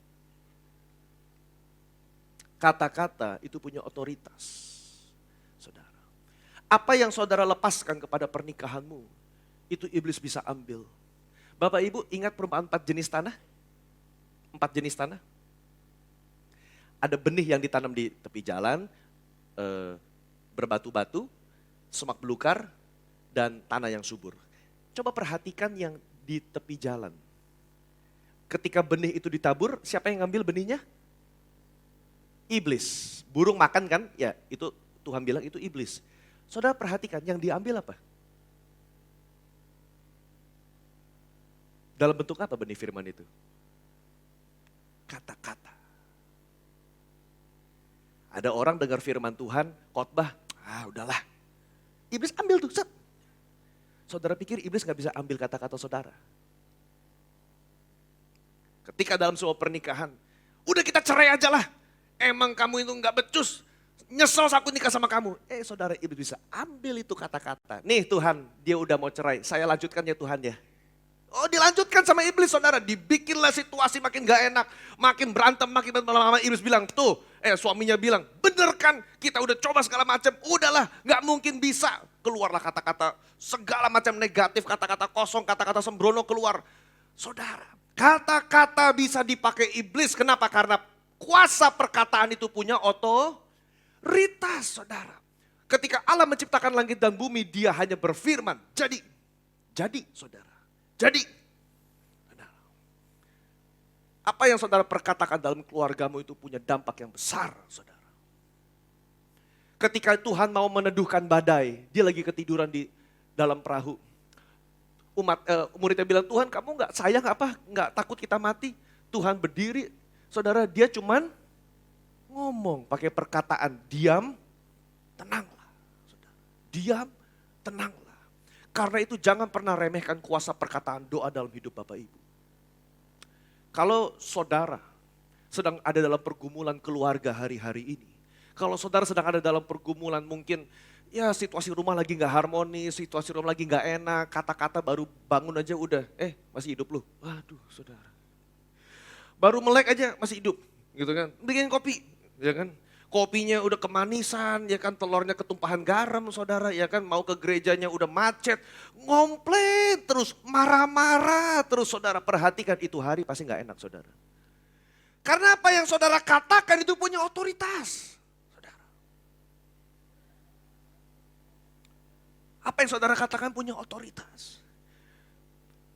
Kata-kata itu punya otoritas, saudara. Apa yang saudara lepaskan kepada pernikahanmu, itu iblis bisa ambil. Bapak Ibu ingat perumpamaan 4 jenis tanah? 4 jenis tanah. Ada benih yang ditanam di tepi jalan, berbatu-batu, semak belukar, dan tanah yang subur. Coba perhatikan yang di tepi jalan. Ketika benih itu ditabur, siapa yang ngambil benihnya? Iblis. Burung makan kan? Ya, itu Tuhan bilang itu iblis. Saudara perhatikan, yang diambil apa? Dalam bentuk apa benih firman itu? Kata-kata. Ada orang dengar firman Tuhan, khotbah, udahlah. Iblis ambil tuh, set. Saudara pikir iblis gak bisa ambil kata-kata saudara? Ketika dalam sebuah pernikahan, udah kita cerai aja lah. Emang kamu itu gak becus, nyesel aku nikah sama kamu. Saudara, iblis bisa ambil itu kata-kata. Nih Tuhan, dia udah mau cerai, saya lanjutkan ya Tuhan ya. Oh dilanjutkan sama iblis saudara, dibikinlah situasi makin gak enak, makin berantem, makin lama-lama iblis bilang, tuh suaminya bilang, bener kan kita udah coba segala macam, udahlah gak mungkin bisa. Keluarlah kata-kata segala macam negatif, kata-kata kosong, kata-kata sembrono keluar. Saudara, kata-kata bisa dipakai iblis, kenapa? Karena kuasa perkataan itu punya otoritas saudara. Ketika Allah menciptakan langit dan bumi, dia hanya berfirman, jadi saudara. Jadi, apa yang saudara perkatakan dalam keluargamu itu punya dampak yang besar, saudara. Ketika Tuhan mau meneduhkan badai, dia lagi ketiduran di dalam perahu. Muridnya bilang, Tuhan kamu nggak sayang apa? Nggak takut kita mati? Tuhan berdiri, saudara dia cuman ngomong pakai perkataan, diam, tenanglah. Saudara. Diam, tenanglah. Karena itu jangan pernah remehkan kuasa perkataan doa dalam hidup Bapak Ibu. Kalau saudara sedang ada dalam pergumulan keluarga hari-hari ini. Kalau saudara sedang ada dalam pergumulan mungkin ya situasi rumah lagi gak harmonis, situasi rumah lagi gak enak, kata-kata baru bangun aja udah, masih hidup lu. Waduh saudara. Baru melek aja masih hidup gitu kan. Bikin kopi ya kan. Kopinya udah kemanisan, ya kan telurnya ketumpahan garam saudara, ya kan mau ke gerejanya udah macet, ngomplain terus, marah-marah terus saudara. Perhatikan itu hari pasti gak enak saudara. Karena apa yang saudara katakan itu punya otoritas. Saudara. Apa yang saudara katakan punya otoritas.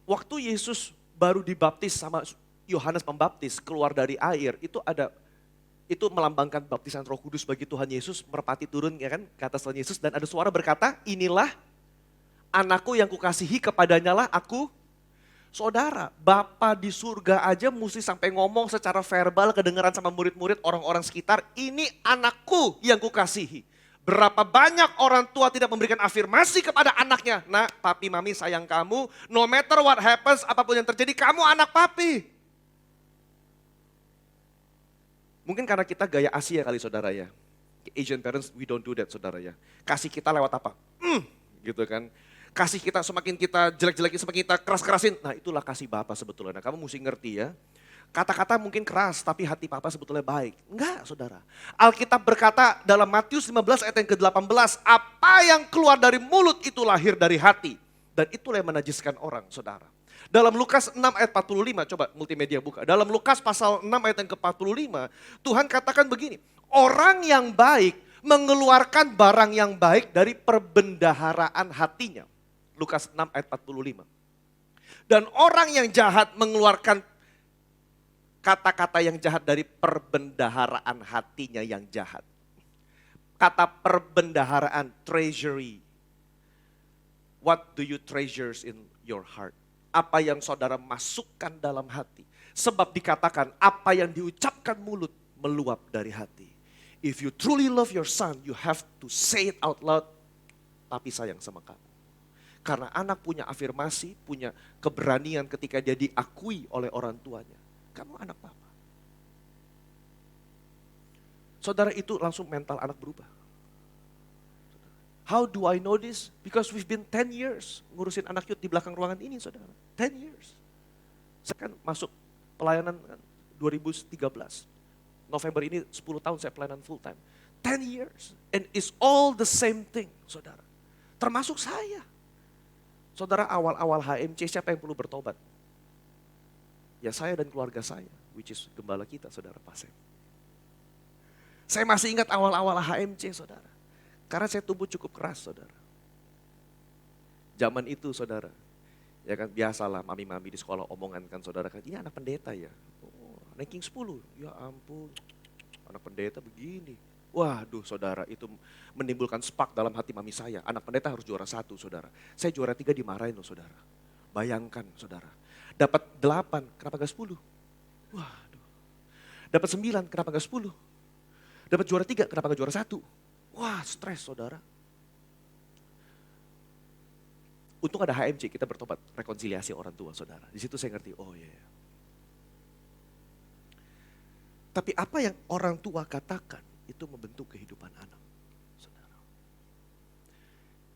Waktu Yesus baru dibaptis sama Yohanes Pembaptis keluar dari air, itu melambangkan baptisan Roh Kudus bagi Tuhan Yesus, merpati turun ya kan ke atas Tuhan Yesus dan ada suara berkata, inilah anakku yang kukasihi, kepadanya lah aku. Saudara, Bapa di surga aja mesti sampai ngomong secara verbal kedengaran sama murid-murid orang-orang sekitar, ini anakku yang kukasihi. Berapa banyak orang tua tidak memberikan afirmasi kepada anaknya, nah papi mami sayang kamu, no matter what happens, apapun yang terjadi kamu anak papi. Mungkin karena kita gaya Asia kali saudara ya. Asian parents, we don't do that saudara ya. Kasih kita lewat apa? Gitu kan. Kasih kita semakin kita jelek-jelekin, semakin kita keras-kerasin. Nah itulah kasih Bapa sebetulnya. Nah, kamu mesti ngerti ya. Kata-kata mungkin keras tapi hati Papa sebetulnya baik. Enggak saudara. Alkitab berkata dalam Matius 15 ayat yang ke-18. Apa yang keluar dari mulut itu lahir dari hati. Dan itulah yang menajiskan orang saudara. Dalam Lukas 6 ayat 45, coba multimedia buka. Dalam Lukas pasal 6 ayat yang ke-45, Tuhan katakan begini, orang yang baik mengeluarkan barang yang baik dari perbendaharaan hatinya. Lukas 6 ayat 45. Dan orang yang jahat mengeluarkan kata-kata yang jahat dari perbendaharaan hatinya yang jahat. Kata perbendaharaan, treasury. What do you treasures in your heart? Apa yang saudara masukkan dalam hati. Sebab dikatakan apa yang diucapkan mulut meluap dari hati. If you truly love your son, you have to say it out loud. Papi sayang sama kamu. Karena anak punya afirmasi, punya keberanian ketika dia diakui oleh orang tuanya. Kamu anak papa. Saudara itu langsung mental anak berubah. How do I know this? Because we've been 10 years ngurusin anak youth di belakang ruangan ini saudara. 10 years. Saya kan masuk pelayanan kan 2013. November ini 10 tahun saya pelayanan full time. 10 years. And it's all the same thing, saudara. Termasuk saya. Saudara, awal-awal HMC siapa yang perlu bertobat? Ya saya dan keluarga saya, which is gembala kita, saudara Pasem. Saya masih ingat awal-awal HMC, saudara. Karena saya tumbuh cukup keras, saudara. Zaman itu, saudara. Ya kan, biasalah mami-mami di sekolah omongan kan, saudara kan, ini anak pendeta ya. Oh, ranking 10, ya ampun, anak pendeta begini. Waduh saudara, itu menimbulkan spark dalam hati mami saya. Anak pendeta harus juara 1, saudara. Saya juara 3 dimarahin loh, saudara. Bayangkan, saudara. Dapat 8, kenapa gak 10? Waduh. Dapat 9, kenapa gak 10? Dapat juara 3, kenapa gak juara 1? Wah, stres, saudara. Untung ada HMC, kita bertobat rekonsiliasi orang tua, saudara. Di situ saya ngerti, oh iya. Tapi apa yang orang tua katakan, itu membentuk kehidupan anak. Saudara.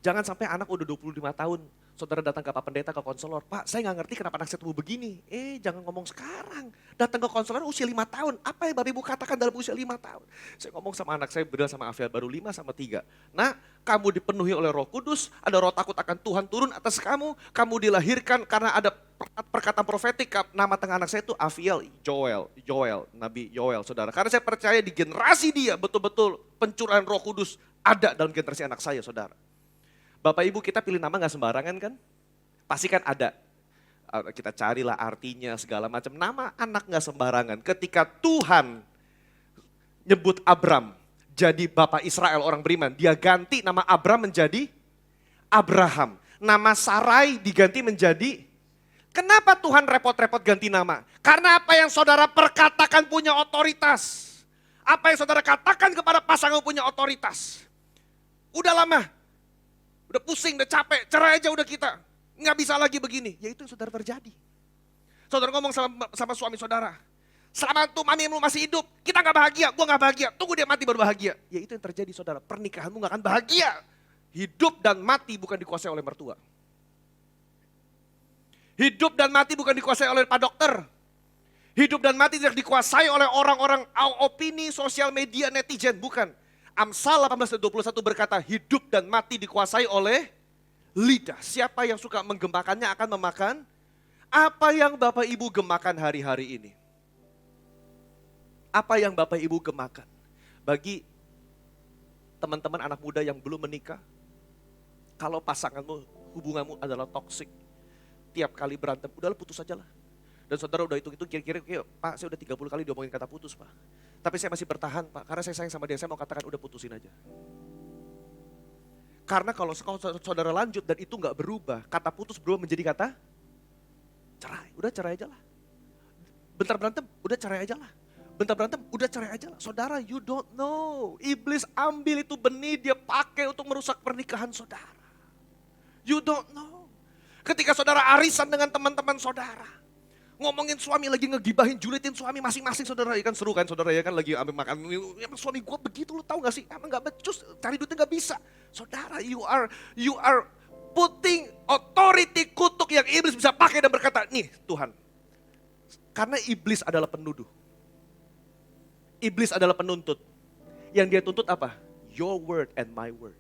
Jangan sampai anak udah 25 tahun, saudara datang ke Pak Pendeta, ke konselor, Pak saya gak ngerti kenapa anak saya tumbuh begini. Jangan ngomong sekarang, datang ke konselor usia 5 tahun, apa yang Bapak Ibu katakan dalam usia 5 tahun? Saya ngomong sama anak saya, berdua sama Afial baru 5 sama 3. Nah, kamu dipenuhi oleh Roh Kudus, ada roh takut akan Tuhan turun atas kamu dilahirkan karena ada perkataan profetik, nama tengah anak saya itu Afiel, Joel, Nabi Joel, saudara. Karena saya percaya di generasi dia betul-betul pencurahan Roh Kudus ada dalam generasi anak saya, saudara. Bapak Ibu kita pilih nama gak sembarangan kan? Pasti kan ada. Kita carilah artinya segala macam. Nama anak gak sembarangan. Ketika Tuhan nyebut Abram jadi Bapak Israel orang beriman, dia ganti nama Abram menjadi Abraham. Nama Sarai diganti menjadi, kenapa Tuhan repot-repot ganti nama? Karena apa yang saudara perkatakan punya otoritas. Apa yang saudara katakan kepada pasangan punya otoritas. Udah lama, udah pusing, udah capek, cerai aja udah kita. Nggak bisa lagi begini. Ya itu yang saudara terjadi. Saudara ngomong sama suami saudara. Selama tuh mamimu masih hidup, kita gak bahagia, gue gak bahagia. Tunggu dia mati baru bahagia. Ya itu yang terjadi saudara, pernikahanmu gak akan bahagia. Hidup dan mati bukan dikuasai oleh mertua. Hidup dan mati bukan dikuasai oleh pak dokter. Hidup dan mati tidak dikuasai oleh orang-orang opini, sosial media, netizen. Bukan. Amsal 18:21 berkata, hidup dan mati dikuasai oleh lidah. Siapa yang suka menggemakannya akan memakan apa yang Bapak Ibu gemakan hari-hari ini. Apa yang Bapak Ibu gemakan? Bagi teman-teman anak muda yang belum menikah, kalau pasanganmu, hubunganmu adalah toksik, tiap kali berantem, udahlah putus aja lah. Dan saudara udah hitung-hitung kira-kira, Pak saya udah 30 kali diomongin kata putus Pak. Tapi saya masih bertahan Pak, karena saya sayang sama dia, saya mau katakan udah putusin aja. Karena kalau saudara lanjut dan itu gak berubah, kata putus berubah menjadi kata cerai, udah cerai aja lah. Bentar berantem, udah cerai aja lah. Bentar berantem, udah cerai aja lah. Saudara, you don't know. Iblis ambil itu benih, dia pakai untuk merusak pernikahan saudara. You don't know. Ketika saudara arisan dengan teman-teman saudara, ngomongin suami lagi ngegibahin, julitin suami masing-masing saudara. Ya kan seru kan saudara, ya kan lagi ambil makan. Ya, suami gue begitu, lu tahu gak sih? Emang gak becus, cari duitnya gak bisa. Saudara, you are putting authority, kutuk yang iblis bisa pakai dan berkata, nih Tuhan. Karena iblis adalah penuduh. Iblis adalah penuntut. Yang dia tuntut apa? Your word and my word.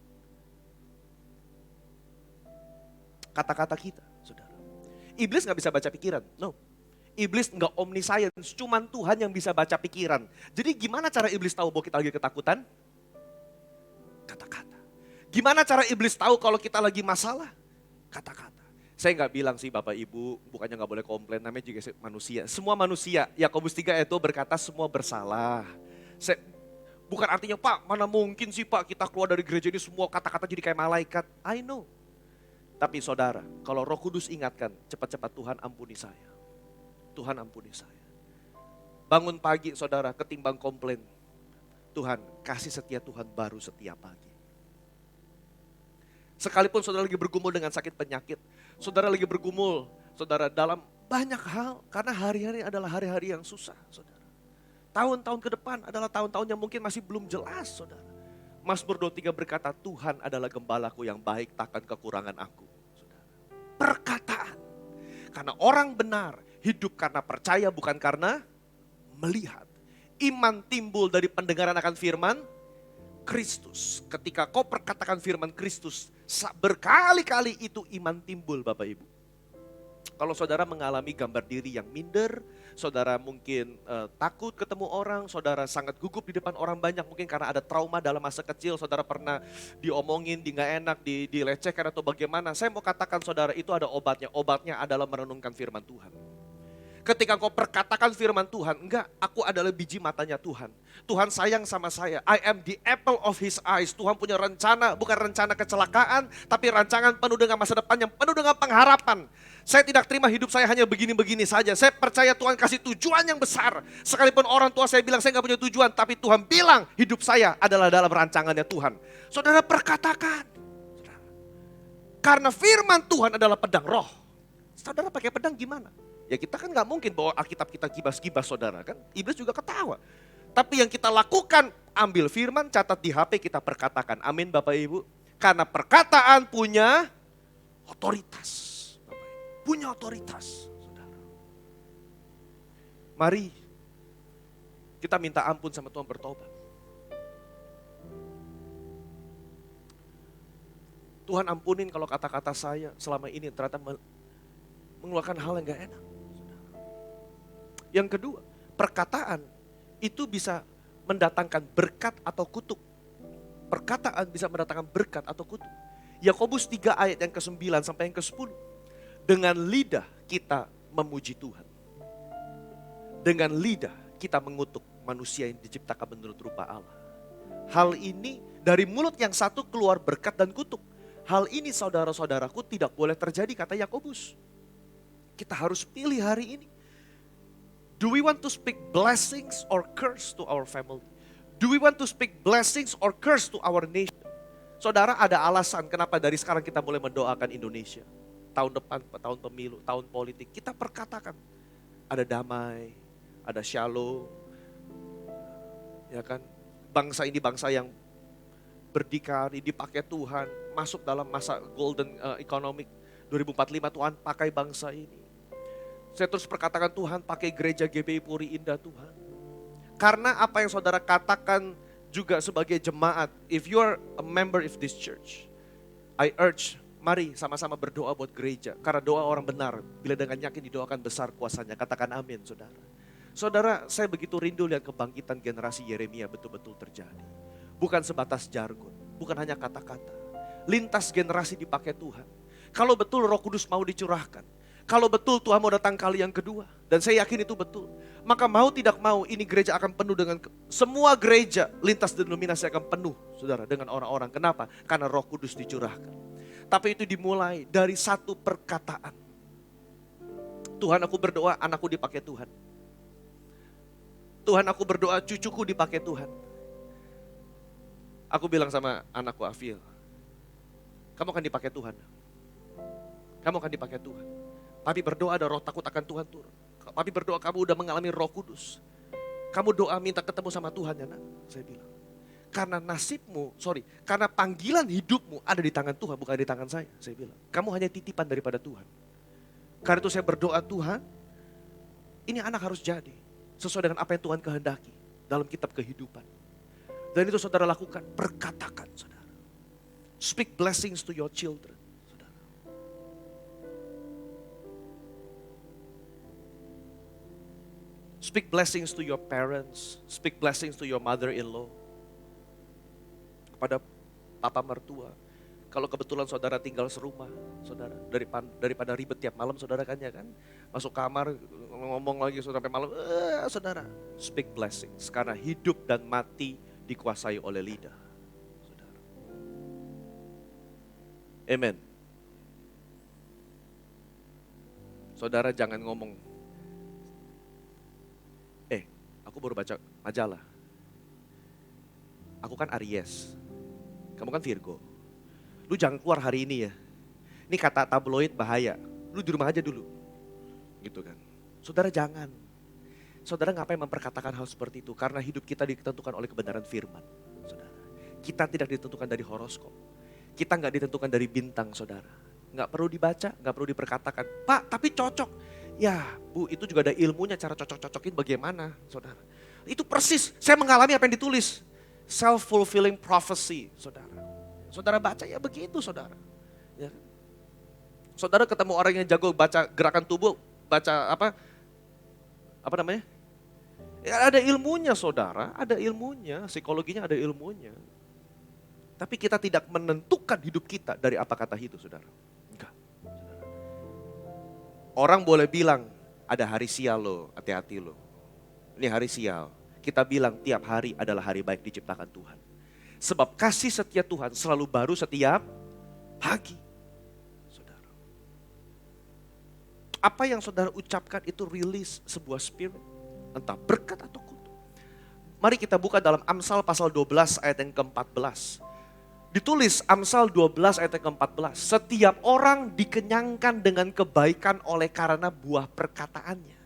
Kata-kata kita, saudara. Iblis gak bisa baca pikiran, no. Iblis gak omniscience, cuman Tuhan yang bisa baca pikiran. Jadi gimana cara iblis tahu bahwa kita lagi ketakutan? Kata-kata. Gimana cara iblis tahu kalau kita lagi masalah? Kata-kata. Saya nggak bilang sih Bapak Ibu, bukannya nggak boleh komplain, namanya juga manusia. Semua manusia, Yakobus 3 itu berkata semua bersalah. Bukan artinya Pak, mana mungkin sih Pak kita keluar dari gereja ini semua kata-kata jadi kayak malaikat. I know. Tapi saudara, kalau Roh Kudus ingatkan, cepat-cepat Tuhan ampuni saya. Tuhan ampuni saya. Bangun pagi saudara, ketimbang komplain. Tuhan, kasih setia Tuhan baru setiap pagi. Sekalipun saudara lagi bergumul dengan sakit penyakit, saudara lagi bergumul, saudara dalam banyak hal, karena hari-hari adalah hari-hari yang susah, saudara. Tahun-tahun ke depan adalah tahun-tahun yang mungkin masih belum jelas, saudara. Mazmur 23 berkata, Tuhan adalah gembalaku yang baik, takkan kekurangan aku. Saudara. Perkataan. Karena orang benar Hidup karena percaya bukan karena melihat. Iman timbul dari pendengaran akan firman Kristus. Ketika kau perkatakan firman Kristus, berkali-kali itu iman timbul Bapak Ibu. Kalau saudara mengalami gambar diri yang minder, saudara mungkin takut ketemu orang, saudara sangat gugup di depan orang banyak mungkin karena ada trauma dalam masa kecil, saudara pernah diomongin, nggak enak, dilecehkan atau bagaimana. Saya mau katakan saudara itu ada obatnya. Obatnya adalah merenungkan firman Tuhan. Ketika kau perkatakan firman Tuhan, enggak, aku adalah biji matanya Tuhan. Tuhan sayang sama saya. I am the apple of his eyes. Tuhan punya rencana, bukan rencana kecelakaan, tapi rancangan penuh dengan masa depan yang penuh dengan pengharapan. Saya tidak terima hidup saya hanya begini-begini saja. Saya percaya Tuhan kasih tujuan yang besar. Sekalipun orang tua saya bilang saya nggak punya tujuan, tapi Tuhan bilang hidup saya adalah dalam rancangannya Tuhan. Saudara perkatakan. Karena firman Tuhan adalah pedang roh. Saudara pakai pedang gimana? Ya kita kan nggak mungkin bawa Alkitab kita gibas-gibas saudara kan. Iblis juga ketawa. Tapi yang kita lakukan, ambil firman, catat di HP, kita perkatakan. Amin Bapak Ibu. Karena perkataan punya otoritas. Bapak Ibu. Punya otoritas. Saudara. Mari kita minta ampun sama Tuhan, bertobat. Tuhan ampunin kalau kata-kata saya selama ini ternyata mengeluarkan hal yang gak enak. Yang kedua, perkataan itu bisa mendatangkan berkat atau kutuk. Perkataan bisa mendatangkan berkat atau kutuk. Yakobus 3 ayat yang ke-9 sampai yang ke-10. Dengan lidah kita memuji Tuhan. Dengan lidah kita mengutuk manusia yang diciptakan menurut rupa Allah. Hal ini dari mulut yang satu keluar berkat dan kutuk. Hal ini saudara-saudaraku tidak boleh terjadi kata Yakobus. Kita harus pilih hari ini. Do we want to speak blessings or curse to our family? Do we want to speak blessings or curse to our nation? Saudara, ada alasan kenapa dari sekarang kita mulai mendoakan Indonesia. Tahun depan, tahun pemilu, tahun politik. Kita perkatakan, ada damai, ada shalom. Ya kan? Bangsa ini bangsa yang berdikari, dipakai Tuhan. Masuk dalam masa golden economic 2045, Tuhan pakai bangsa ini. Saya terus perkatakan Tuhan pakai gereja GBI Puri Indah Tuhan. Karena apa yang saudara katakan juga sebagai jemaat. If you are a member of this church, I urge, mari sama-sama berdoa buat gereja. Karena doa orang benar, bila dengan yakin didoakan besar kuasanya. Katakan amin saudara. Saudara, saya begitu rindu lihat kebangkitan generasi Yeremia betul-betul terjadi. Bukan sebatas jargon, bukan hanya kata-kata. Lintas generasi dipakai Tuhan. Kalau betul Roh Kudus mau dicurahkan. Kalau betul Tuhan mau datang kali yang kedua, dan saya yakin itu betul, maka mau tidak mau ini gereja akan penuh dengan, semua gereja lintas denominasi akan penuh saudara dengan orang-orang. Kenapa? Karena Roh Kudus dicurahkan. Tapi itu dimulai dari satu perkataan. Tuhan aku berdoa anakku dipakai Tuhan. Tuhan aku berdoa cucuku dipakai Tuhan. Aku bilang sama anakku Afil, kamu akan dipakai Tuhan. Kamu akan dipakai Tuhan. Papi berdoa ada roh takut akan Tuhan turun. Papi berdoa kamu udah mengalami Roh Kudus. Kamu doa minta ketemu sama Tuhan ya nak, saya bilang. Karena nasibmu, karena panggilan hidupmu ada di tangan Tuhan, bukan di tangan saya bilang. Kamu hanya titipan daripada Tuhan. Karena itu saya berdoa Tuhan, ini anak harus jadi sesuai dengan apa yang Tuhan kehendaki dalam kitab kehidupan. Dan itu saudara lakukan, perkatakan saudara. Speak blessings to your children. Speak blessings to your parents. Speak blessings to your mother-in-law. Kepada papa mertua. Kalau kebetulan saudara tinggal serumah, saudara. Daripada ribet tiap malam saudara kan ya kan. Masuk kamar, ngomong lagi sampai malam. Saudara, speak blessings. Karena hidup dan mati dikuasai oleh lidah. Saudara. Amen. Saudara jangan ngomong, aku baru baca majalah. Aku kan Aries, kamu kan Virgo. Lu jangan keluar hari ini ya. Ini kata tabloid bahaya. Lu di rumah aja dulu. Gitu kan. Saudara jangan. Saudara ngapain memperkatakan hal seperti itu? Karena hidup kita ditentukan oleh kebenaran firman. Saudara. Kita tidak ditentukan dari horoskop. Kita nggak ditentukan dari bintang saudara. Nggak perlu dibaca, nggak perlu diperkatakan. Pak tapi cocok. Ya Bu, itu juga ada ilmunya cara cocok-cocokin bagaimana saudara. Itu persis, saya mengalami apa yang ditulis. Self-fulfilling prophecy saudara. Saudara baca ya begitu saudara. Ya. Saudara ketemu orang yang jago baca gerakan tubuh, baca apa namanya? Ya, ada ilmunya saudara, ada ilmunya, psikologinya ada ilmunya. Tapi kita tidak menentukan hidup kita dari apa kata itu saudara. Enggak. Orang boleh bilang ada hari sial loh, hati-hati loh. Ini hari sial. Kita bilang tiap hari adalah hari baik diciptakan Tuhan. Sebab kasih setia Tuhan selalu baru setiap pagi. Saudara. Apa yang saudara ucapkan itu rilis sebuah spirit. Entah berkat atau kutuk. Mari kita buka dalam Amsal pasal 12 ayat yang ke-14. Ditulis Amsal 12 ayat yang ke-14. Setiap orang dikenyangkan dengan kebaikan oleh karena buah perkataannya.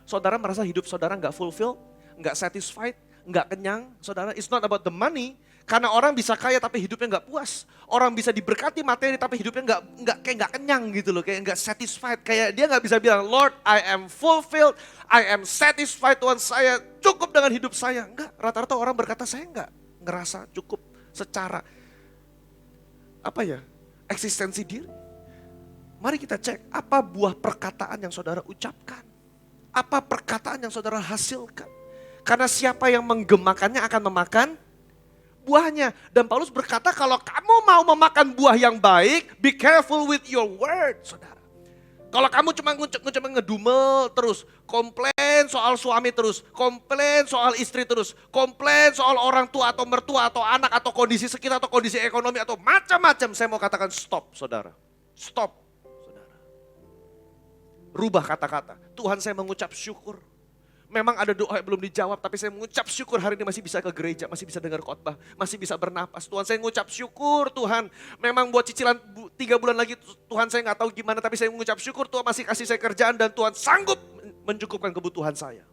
Saudara merasa hidup saudara nggak fulfill, nggak satisfied, nggak kenyang. Saudara, it's not about the money. Karena orang bisa kaya tapi hidupnya nggak puas. Orang bisa diberkati materi tapi hidupnya nggak kenyang gitu loh. Kayak nggak satisfied. Kayak dia nggak bisa bilang, Lord I am fulfilled, I am satisfied, Tuhan saya cukup dengan hidup saya. Enggak, rata-rata orang berkata saya nggak ngerasa cukup secara eksistensi diri. Mari kita cek apa buah perkataan yang saudara ucapkan. Apa perkataan yang saudara hasilkan. Karena siapa yang menggemakannya akan memakan buahnya. Dan Paulus berkata kalau kamu mau memakan buah yang baik, be careful with your word, saudara. Kalau kamu cuma ngedumel terus, komplain soal suami terus, komplain soal istri terus, komplain soal orang tua atau mertua atau anak atau kondisi sekitar atau kondisi ekonomi atau macam-macam, saya mau katakan stop saudara. Stop saudara. Rubah kata-kata. Tuhan saya mengucap syukur. Memang ada doa yang belum dijawab, tapi saya mengucap syukur hari ini masih bisa ke gereja, masih bisa dengar khotbah, masih bisa bernapas. Tuhan saya mengucap syukur Tuhan. Memang buat cicilan 3 bulan lagi Tuhan saya nggak tahu gimana, tapi saya mengucap syukur Tuhan masih kasih saya kerjaan dan Tuhan sanggup mencukupkan kebutuhan saya.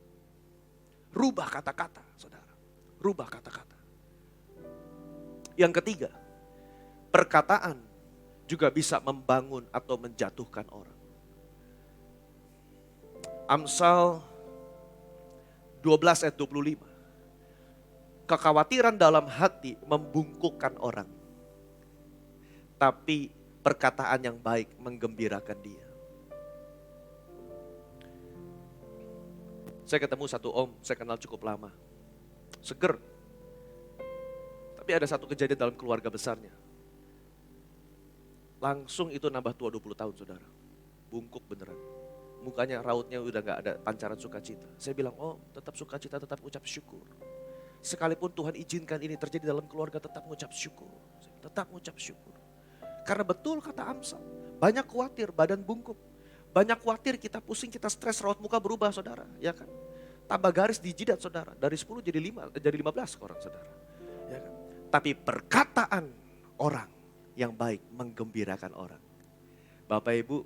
Rubah kata-kata saudara, rubah kata-kata. Yang ketiga, perkataan juga bisa membangun atau menjatuhkan orang. Amsal 12 ayat 25. Kekhawatiran dalam hati membungkukkan orang. Tapi perkataan yang baik menggembirakan dia. Saya ketemu satu om, saya kenal cukup lama. Seger. Tapi ada satu kejadian dalam keluarga besarnya. Langsung itu nambah tua 20 tahun saudara. Bungkuk beneran. Mukanya, rautnya udah gak ada pancaran sukacita. Saya bilang, oh tetap sukacita, tetap ucap syukur. Sekalipun Tuhan izinkan ini terjadi dalam keluarga, tetap mengucap syukur. Tetap mengucap syukur. Karena betul kata Amsal, banyak khawatir, badan bungkuk. Banyak khawatir, kita pusing, kita stres, raut muka berubah saudara. Ya kan? Tambah garis di jidat saudara, dari 10 jadi 15 orang saudara. Ya kan? Tapi perkataan orang yang baik menggembirakan orang. Bapak Ibu,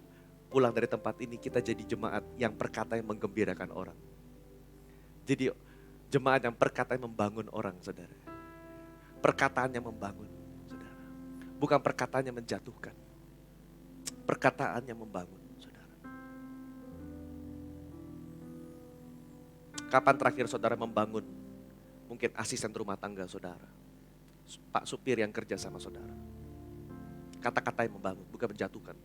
pulang dari tempat ini kita jadi jemaat yang perkata yang menggembirakan orang. Jadi jemaat yang perkata yang membangun orang saudara. Perkataannya membangun saudara. Bukan perkataannya menjatuhkan. Perkataannya membangun saudara. Kapan terakhir saudara membangun mungkin asisten rumah tangga saudara. Pak supir yang kerja sama saudara. Kata-kata yang membangun bukan menjatuhkan.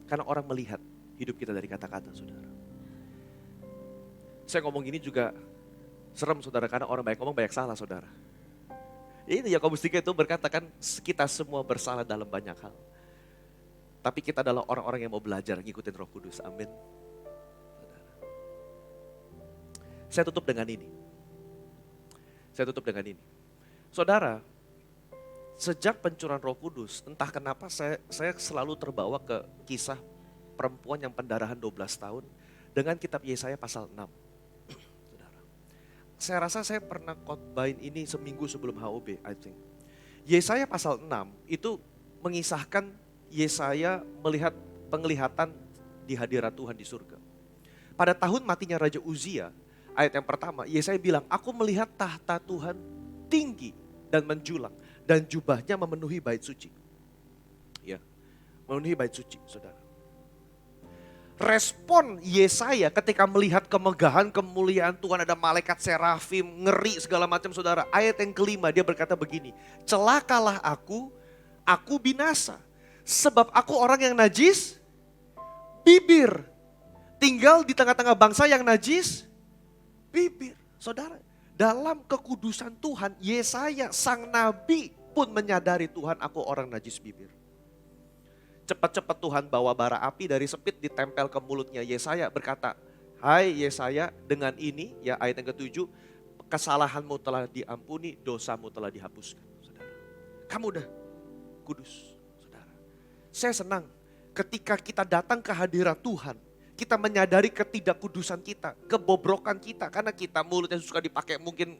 Karena orang melihat hidup kita dari kata-kata saudara. Saya ngomong gini juga serem saudara, karena orang banyak ngomong banyak salah saudara. Ini Yakobus 3 itu berkata kan kita semua bersalah dalam banyak hal. Tapi kita adalah orang-orang yang mau belajar ngikutin Roh Kudus, amin. Saudara. Saya tutup dengan ini. Saudara, sejak pencurahan Roh Kudus, entah kenapa saya selalu terbawa ke kisah perempuan yang pendarahan 12 tahun dengan kitab Yesaya pasal 6. Saudara. Saya rasa saya pernah khotbahin ini seminggu sebelum HOB, I think. Yesaya pasal 6 itu mengisahkan Yesaya melihat penglihatan di hadirat Tuhan di surga. Pada tahun matinya Raja Uzia, ayat yang pertama, Yesaya bilang, aku melihat tahta Tuhan tinggi dan menjulang. Dan jubahnya memenuhi bait suci. Ya. Memenuhi bait suci, saudara. Respon Yesaya ketika melihat kemegahan, kemuliaan Tuhan, ada malaikat serafim, ngeri segala macam, saudara. Ayat yang kelima dia berkata begini, celakalah aku binasa. Sebab aku orang yang najis bibir. Tinggal di tengah-tengah bangsa yang najis bibir. Saudara, dalam kekudusan Tuhan, Yesaya sang nabi pun menyadari Tuhan, aku orang najis bibir. Cepat-cepat Tuhan bawa bara api dari sepit ditempel ke mulutnya. Yesaya berkata, hai Yesaya, dengan ini, ya ayat yang ke-7, kesalahanmu telah diampuni, dosamu telah dihapuskan. Saudara, kamu udah kudus. Saudara, saya senang ketika kita datang ke hadirat Tuhan, kita menyadari ketidakkudusan kita, kebobrokan kita, karena kita mulutnya suka dipakai mungkin,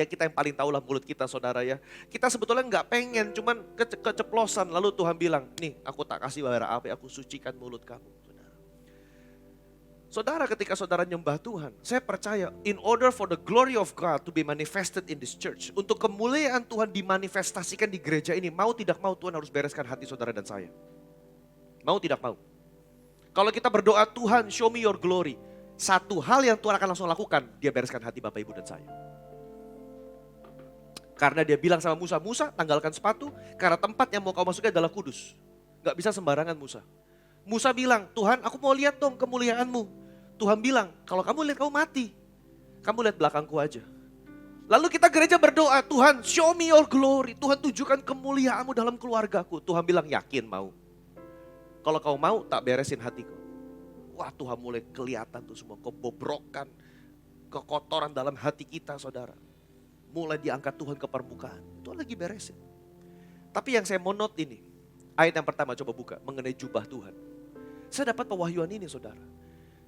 kita yang paling tahu lah mulut kita, saudara ya. Kita sebetulnya nggak pengen, cuman keceplosan, lalu Tuhan bilang, nih aku tak kasih bara api, aku sucikan mulut kamu. Saudara, ketika saudara nyembah Tuhan, saya percaya in order for the glory of God to be manifested in this church, untuk kemuliaan Tuhan dimanifestasikan di gereja ini, mau tidak mau Tuhan harus bereskan hati saudara dan saya. Mau tidak mau. Kalau kita berdoa, Tuhan show me your glory, satu hal yang Tuhan akan langsung lakukan, dia bereskan hati Bapak Ibu dan saya. Karena dia bilang sama Musa, Musa tanggalkan sepatu, karena tempat yang mau kau masuki adalah kudus. Gak bisa sembarangan Musa. Musa bilang, Tuhan aku mau lihat dong kemuliaanmu. Tuhan bilang, kalau kamu lihat kamu mati. Kamu lihat belakangku aja. Lalu kita gereja berdoa, Tuhan show me your glory. Tuhan tunjukkan kemuliaanmu dalam keluargaku. Tuhan bilang, yakin mau. Kalau kau mau, tak beresin hatiku. Wah, Tuhan mulai kelihatan tuh semua kebobrokan, kekotoran dalam hati kita, saudara. Mulai diangkat Tuhan ke permukaan. Tuhan lagi beresin. Tapi yang saya mau note ini, ayat yang pertama coba buka, mengenai jubah Tuhan. Saya dapat pewahyuan ini, saudara.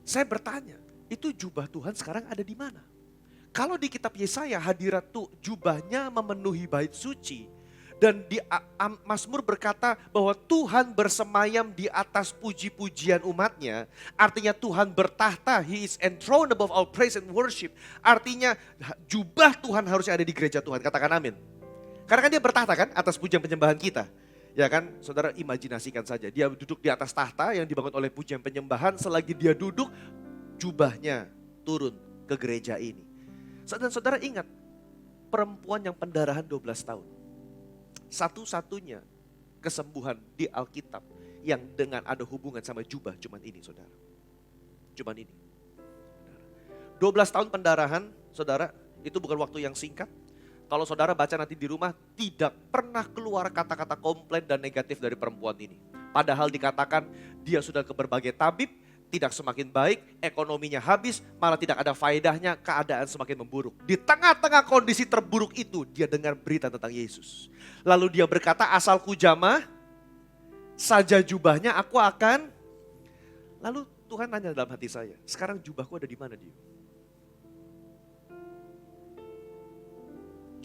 Saya bertanya, itu jubah Tuhan sekarang ada di mana? Kalau di kitab Yesaya, hadirat tuh jubahnya memenuhi bait suci. Dan di Mazmur berkata bahwa Tuhan bersemayam di atas puji-pujian umatnya. Artinya Tuhan bertahta, He is enthroned above all praise and worship. Artinya jubah Tuhan harusnya ada di gereja Tuhan, katakan amin. Karena kan dia bertahta kan atas pujian penyembahan kita. Ya kan, saudara imajinasikan saja. Dia duduk di atas tahta yang dibangun oleh pujian penyembahan. Selagi dia duduk, jubahnya turun ke gereja ini. Dan saudara ingat, perempuan yang pendarahan 12 tahun. Satu-satunya kesembuhan di Alkitab yang dengan ada hubungan sama jubah cuman ini, saudara. Cuman ini. 12 tahun pendarahan, saudara, itu bukan waktu yang singkat. Kalau saudara baca nanti di rumah, tidak pernah keluar kata-kata komplain dan negatif dari perempuan ini. Padahal dikatakan dia sudah ke berbagai tabib, tidak semakin baik, ekonominya habis, malah tidak ada faedahnya, keadaan semakin memburuk. Di tengah-tengah kondisi terburuk itu, dia dengar berita tentang Yesus. Lalu dia berkata, asalku jamah saja jubahnya, aku akan. Lalu Tuhan nanya dalam hati saya, sekarang jubahku ada di mana dia?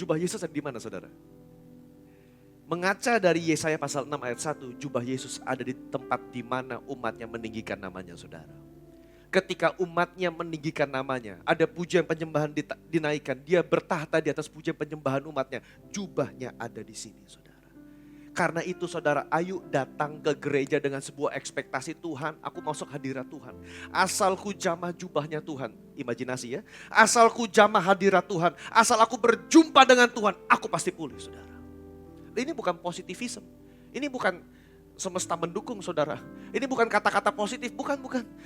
Jubah Yesus ada di mana, saudara? Mengaca dari Yesaya pasal 6 ayat 1, jubah Yesus ada di tempat di mana umatnya meninggikan namanya, saudara. Ketika umatnya meninggikan namanya, ada pujian penyembahan dinaikkan, dia bertahta di atas pujian penyembahan umatnya, jubahnya ada di sini, saudara. Karena itu saudara, ayo datang ke gereja dengan sebuah ekspektasi, Tuhan aku masuk hadirat Tuhan. Asalku jamah jubahnya Tuhan, imajinasi ya. Asalku jamah hadirat Tuhan, asal aku berjumpa dengan Tuhan, aku pasti pulih, saudara. Ini bukan positivisme, ini bukan semesta mendukung, saudara. Ini bukan kata-kata positif, bukan.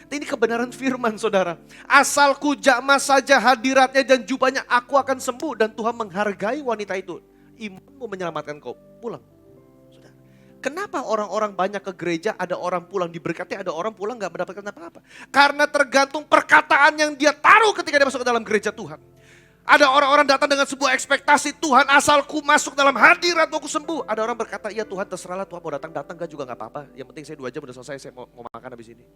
Ini kebenaran firman, saudara. Asalku jamah saja hadiratnya dan jubahnya, aku akan sembuh. Dan Tuhan menghargai wanita itu. Imanmu menyelamatkan kau, pulang. Saudara. Kenapa orang-orang banyak ke gereja, ada orang pulang diberkati, ada orang pulang gak mendapatkan apa-apa? Karena tergantung perkataan yang dia taruh ketika dia masuk ke dalam gereja Tuhan. Ada orang-orang datang dengan sebuah ekspektasi, Tuhan asalku masuk dalam hadirat aku sembuh. Ada orang berkata, ya Tuhan terserahlah, Tuhan mau datang gak juga gak apa-apa. Yang penting saya 2 jam udah selesai, saya mau makan habis ini.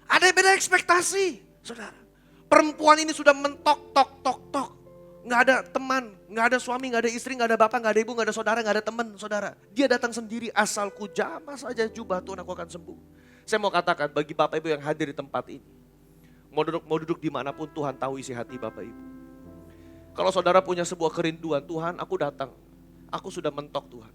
Ada yang beda ekspektasi, saudara. Perempuan ini sudah mentok. Gak ada teman, gak ada suami, gak ada istri, gak ada bapak, gak ada ibu, gak ada saudara, gak ada teman, saudara. Dia datang sendiri, asalku jamah saja jubah Tuhan aku akan sembuh. Saya mau katakan bagi Bapak Ibu yang hadir di tempat ini, mau duduk dimanapun, Tuhan tahu isi hati Bapak Ibu. Kalau saudara punya sebuah kerinduan, Tuhan aku datang, aku sudah mentok Tuhan.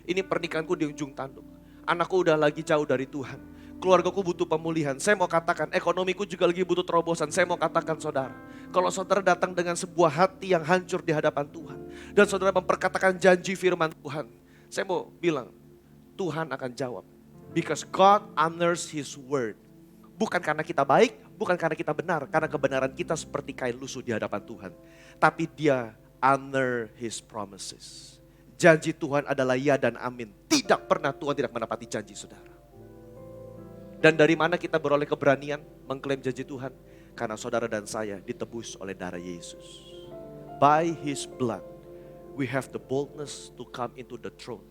Ini pernikahanku di ujung tanduk. Anakku udah lagi jauh dari Tuhan. Keluargaku butuh pemulihan. Saya mau katakan, ekonomiku juga lagi butuh terobosan. Saya mau katakan saudara, kalau saudara datang dengan sebuah hati yang hancur di hadapan Tuhan, dan saudara memperkatakan janji firman Tuhan, saya mau bilang, Tuhan akan jawab. Because God honors His word. Bukan karena kita baik, bukan karena kita benar, karena kebenaran kita seperti kain lusuh di hadapan Tuhan. Tapi Dia honor His promises. Janji Tuhan adalah ya dan amin. Tidak pernah Tuhan tidak menepati janji saudara. Dan dari mana kita beroleh keberanian mengklaim janji Tuhan? Karena saudara dan saya ditebus oleh darah Yesus. By His blood, we have the boldness to come into the throne.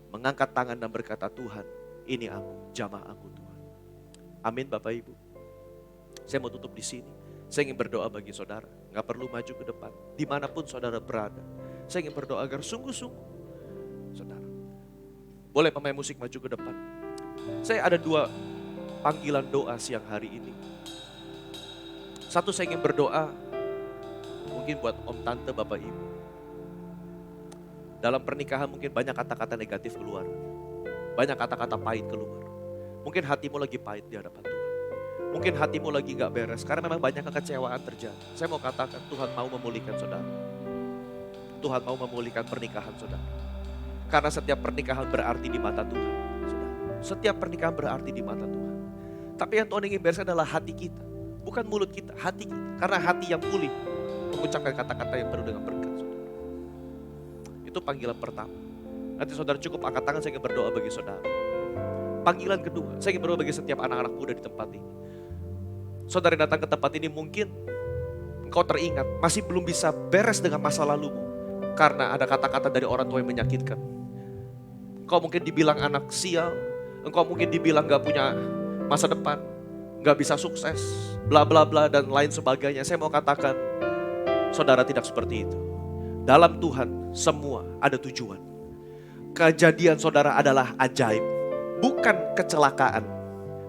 Mengangkat tangan dan berkata, Tuhan, ini aku, jamah aku Tuhan. Amin Bapak Ibu. Saya mau tutup di sini. Saya ingin berdoa bagi saudara. Gak perlu maju ke depan. Dimanapun saudara berada. Saya ingin berdoa agar sungguh-sungguh, saudara. Boleh pemain musik maju ke depan. Saya ada 2 panggilan doa siang hari ini. Satu, saya ingin berdoa, mungkin buat om, tante, bapak, ibu. Dalam pernikahan mungkin banyak kata-kata negatif keluar. Banyak kata-kata pahit keluar. Mungkin hatimu lagi pahit di hadapan Tuhan. Mungkin hatimu lagi gak beres, karena memang banyak kekecewaan terjadi. Saya mau katakan, Tuhan mau memulihkan saudara. Tuhan mau memulihkan pernikahan saudara. Karena setiap pernikahan berarti di mata Tuhan. Saudara. Setiap pernikahan berarti di mata Tuhan. Tapi yang Tuhan ingin bereskan adalah hati kita. Bukan mulut kita, hati kita. Karena hati yang pulih mengucapkan kata-kata yang penuh dengan berkat. Saudara. Itu panggilan pertama. Nanti saudara cukup angkat tangan, saya ingin berdoa bagi saudara. Panggilan kedua, saya ingin berdoa bagi setiap anak-anak muda di tempat ini. Saudara yang datang ke tempat ini mungkin engkau teringat, masih belum bisa beres dengan masa lalumu. Karena ada kata-kata dari orang tua yang menyakitkan. Engkau mungkin dibilang anak sial, engkau mungkin dibilang gak punya masa depan, gak bisa sukses, bla bla bla dan lain sebagainya. Saya mau katakan, saudara tidak seperti itu. Dalam Tuhan semua ada tujuan. Kejadian saudara adalah ajaib, bukan kecelakaan.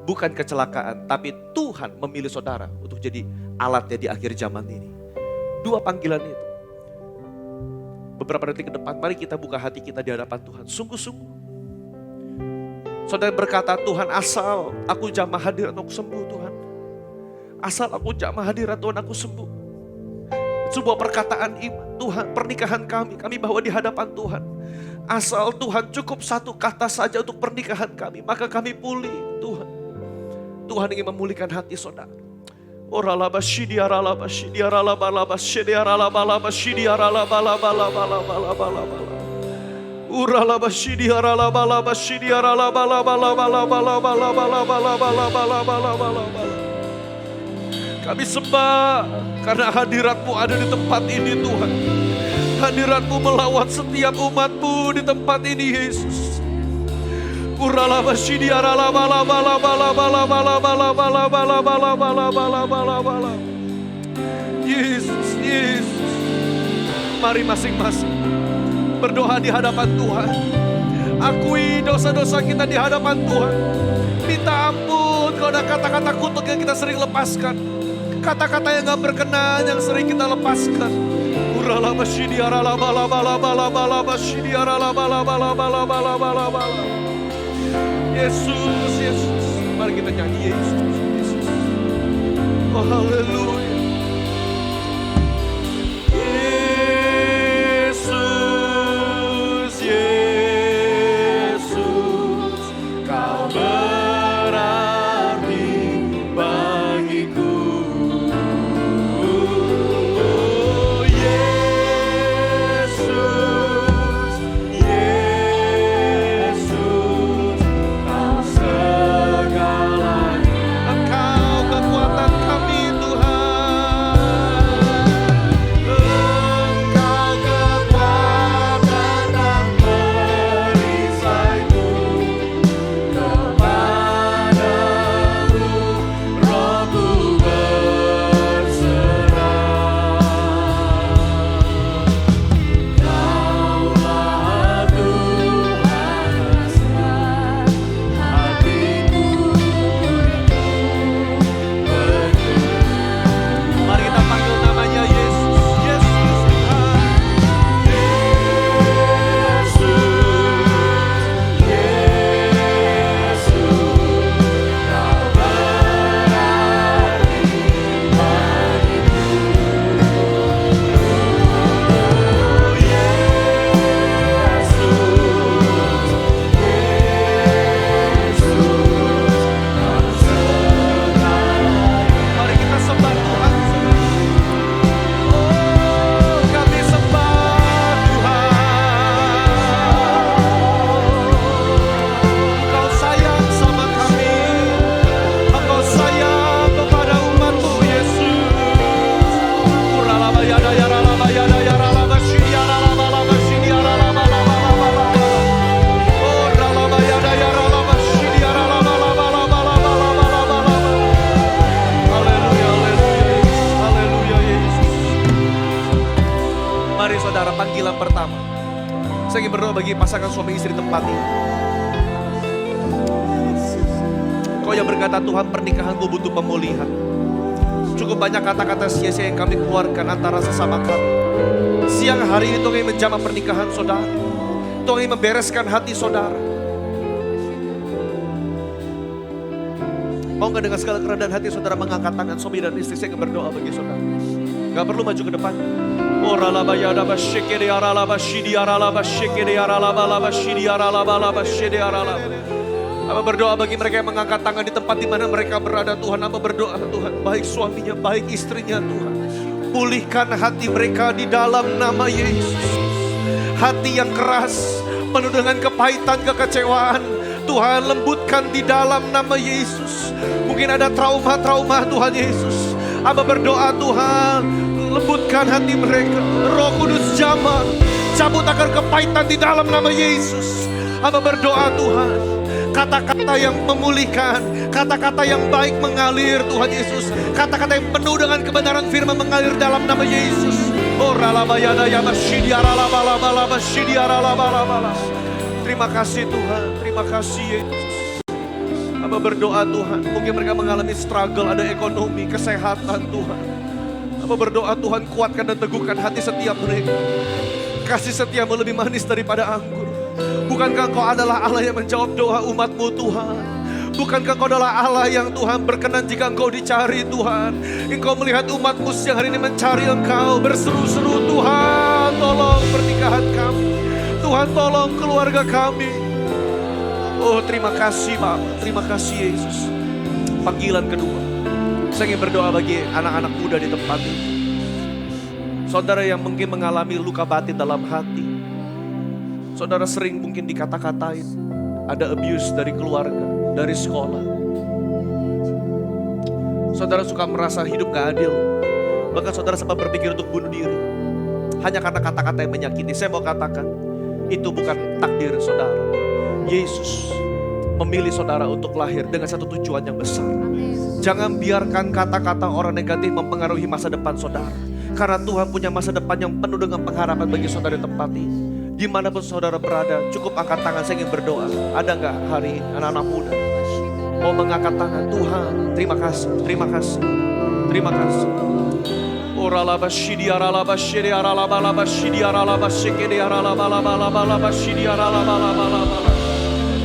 Bukan kecelakaan, tapi Tuhan memilih saudara untuk jadi alatnya di akhir zaman ini. 2 panggilan itu. Beberapa detik ke depan, mari kita buka hati kita di hadapan Tuhan. Sungguh-sungguh. Saudara berkata, Tuhan asal aku jamah hadirat aku sembuh Tuhan. Asal aku jamah hadirat Tuhan aku sembuh. Sebuah perkataan iman, Tuhan pernikahan kami bawa di hadapan Tuhan. Asal Tuhan cukup 1 kata saja untuk pernikahan kami, maka kami pulih Tuhan. Tuhan ingin memulihkan hati saudara. Kami sembah karena hadirat-Mu ada di tempat ini Tuhan. Hadirat-Mu melawat setiap umat-Mu di tempat ini Yesus. Yesus, Yesus. Mari masing-masing berdoa di hadapan Tuhan. Akui dosa-dosa kita di hadapan Tuhan. Minta ampun kalau ada kata-kata kutuk yang kita sering lepaskan. Kata-kata yang gak berkenan yang sering kita lepaskan. Yesus, Yesus. Mari kita nyanyi Yesus, Yesus. Oh haleluya. Yesus, Yesus. Kau berarti bagiku. Oh Yesus, Yesus. Segalanya. Engkau kekuatan kami Tuhan. bagi pasangan suami istri tempat ini. Kau yang berkata, Tuhan pernikahanku butuh pemulihan. Cukup banyak kata-kata sia-sia yang kami keluarkan antara sesama kami. Siang hari ini Tuhan ingin menjamah pernikahan saudara. Tuhan ingin membereskan hati saudara. Mau gak dengan segala kerendahan hati saudara mengangkat tangan suami dan istri, saya berdoa bagi saudara. Gak perlu maju ke depan. Hamba berdoa bagi mereka yang mengangkat tangan di tempat di mana mereka berada, Tuhan. Hamba berdoa, Tuhan, baik suaminya, baik istrinya, Tuhan. Pulihkan hati mereka di dalam nama Yesus. Hati yang keras, penuh dengan kepahitan, kekecewaan, Tuhan lembutkan di dalam nama Yesus. Mungkin ada trauma-trauma, Tuhan Yesus. Hamba berdoa, Tuhan, lembutkan hati mereka. Roh Kudus jamah, cabut akar kepahitan di dalam nama Yesus. Hamba berdoa, Tuhan, kata-kata yang memulihkan, kata-kata yang baik mengalir, Tuhan Yesus. Kata-kata yang penuh dengan kebenaran firman mengalir dalam nama Yesus. Terima kasih Tuhan, terima kasih Yesus. Hamba berdoa, Tuhan, mungkin mereka mengalami struggle, ada ekonomi, kesehatan, Tuhan. Hamba berdoa, Tuhan, kuatkan dan teguhkan hati setiap mereka. Kasih setiamu lebih manis daripada anggur. Bukankah Engkau adalah Allah yang menjawab doa umat-Mu, Tuhan? Bukankah Engkau adalah Allah yang Tuhan berkenan jika Engkau dicari, Tuhan? Engkau melihat umat-Mu siang hari ini mencari Engkau, berseru-seru, Tuhan, tolong pernikahan kami. Tuhan, tolong keluarga kami. Oh, terima kasih Bapak, terima kasih Yesus. Panggilan kedua, saya ingin berdoa bagi anak-anak muda di tempat ini. Saudara yang mungkin mengalami luka batin dalam hati. Saudara sering mungkin dikata-katain, ada abuse dari keluarga, dari sekolah. Saudara suka merasa hidup gak adil. Bahkan saudara sempat berpikir untuk bunuh diri. Hanya karena kata-kata yang menyakiti. Saya mau katakan, itu bukan takdir saudara. Yesus memilih saudara untuk lahir dengan satu tujuan yang besar. Jangan biarkan kata-kata orang negatif mempengaruhi masa depan saudara. Karena Tuhan punya masa depan yang penuh dengan pengharapan bagi saudara di tempat ini. Dimanapun saudara berada, cukup angkat tangan, saya ingin berdoa. Ada nggak hari ini anak-anak muda mau mengangkat tangan? Tuhan, terima kasih, terima kasih, terima kasih.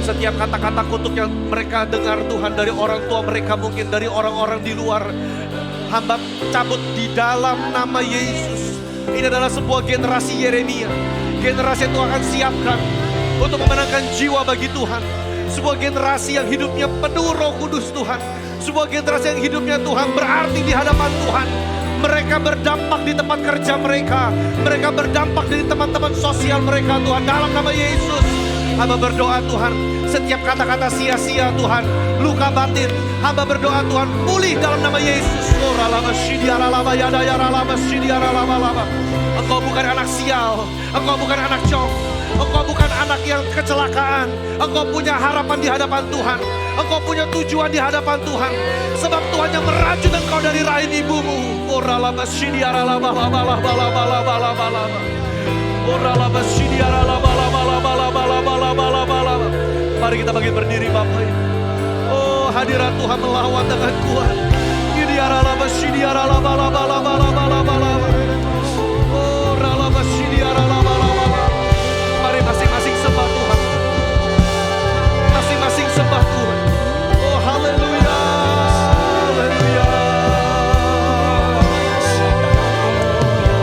Setiap kata-kata kutuk yang mereka dengar, Tuhan, dari orang tua mereka, mungkin dari orang-orang di luar, hamba cabut di dalam nama Yesus. Ini adalah sebuah generasi Yeremia. Generasi yang Tuhan akan siapkan untuk memenangkan jiwa bagi Tuhan. Sebuah generasi yang hidupnya penuh Roh Kudus, Tuhan. Sebuah generasi yang hidupnya, Tuhan, berarti di hadapan Tuhan. Mereka berdampak di tempat kerja mereka. Mereka berdampak di teman-teman sosial mereka, Tuhan. Dalam nama Yesus, hamba berdoa, Tuhan, setiap kata-kata sia-sia, Tuhan, luka batin, hamba berdoa, Tuhan, pulih dalam nama Yesus. Engkau bukan anak sial, engkau bukan anak cong, engkau bukan anak yang kecelakaan. Engkau punya harapan di hadapan Tuhan, engkau punya tujuan di hadapan Tuhan. Sebab Tuhan yang merajut engkau dari rahim ibumu. Mari kita bagi berdiri Bapak. Oh, hadirat Tuhan melawan dengan kuat. Mari masing-masing sembah Tuhan. Masing-masing sembah Tuhan. Oh, haleluya. Haleluya.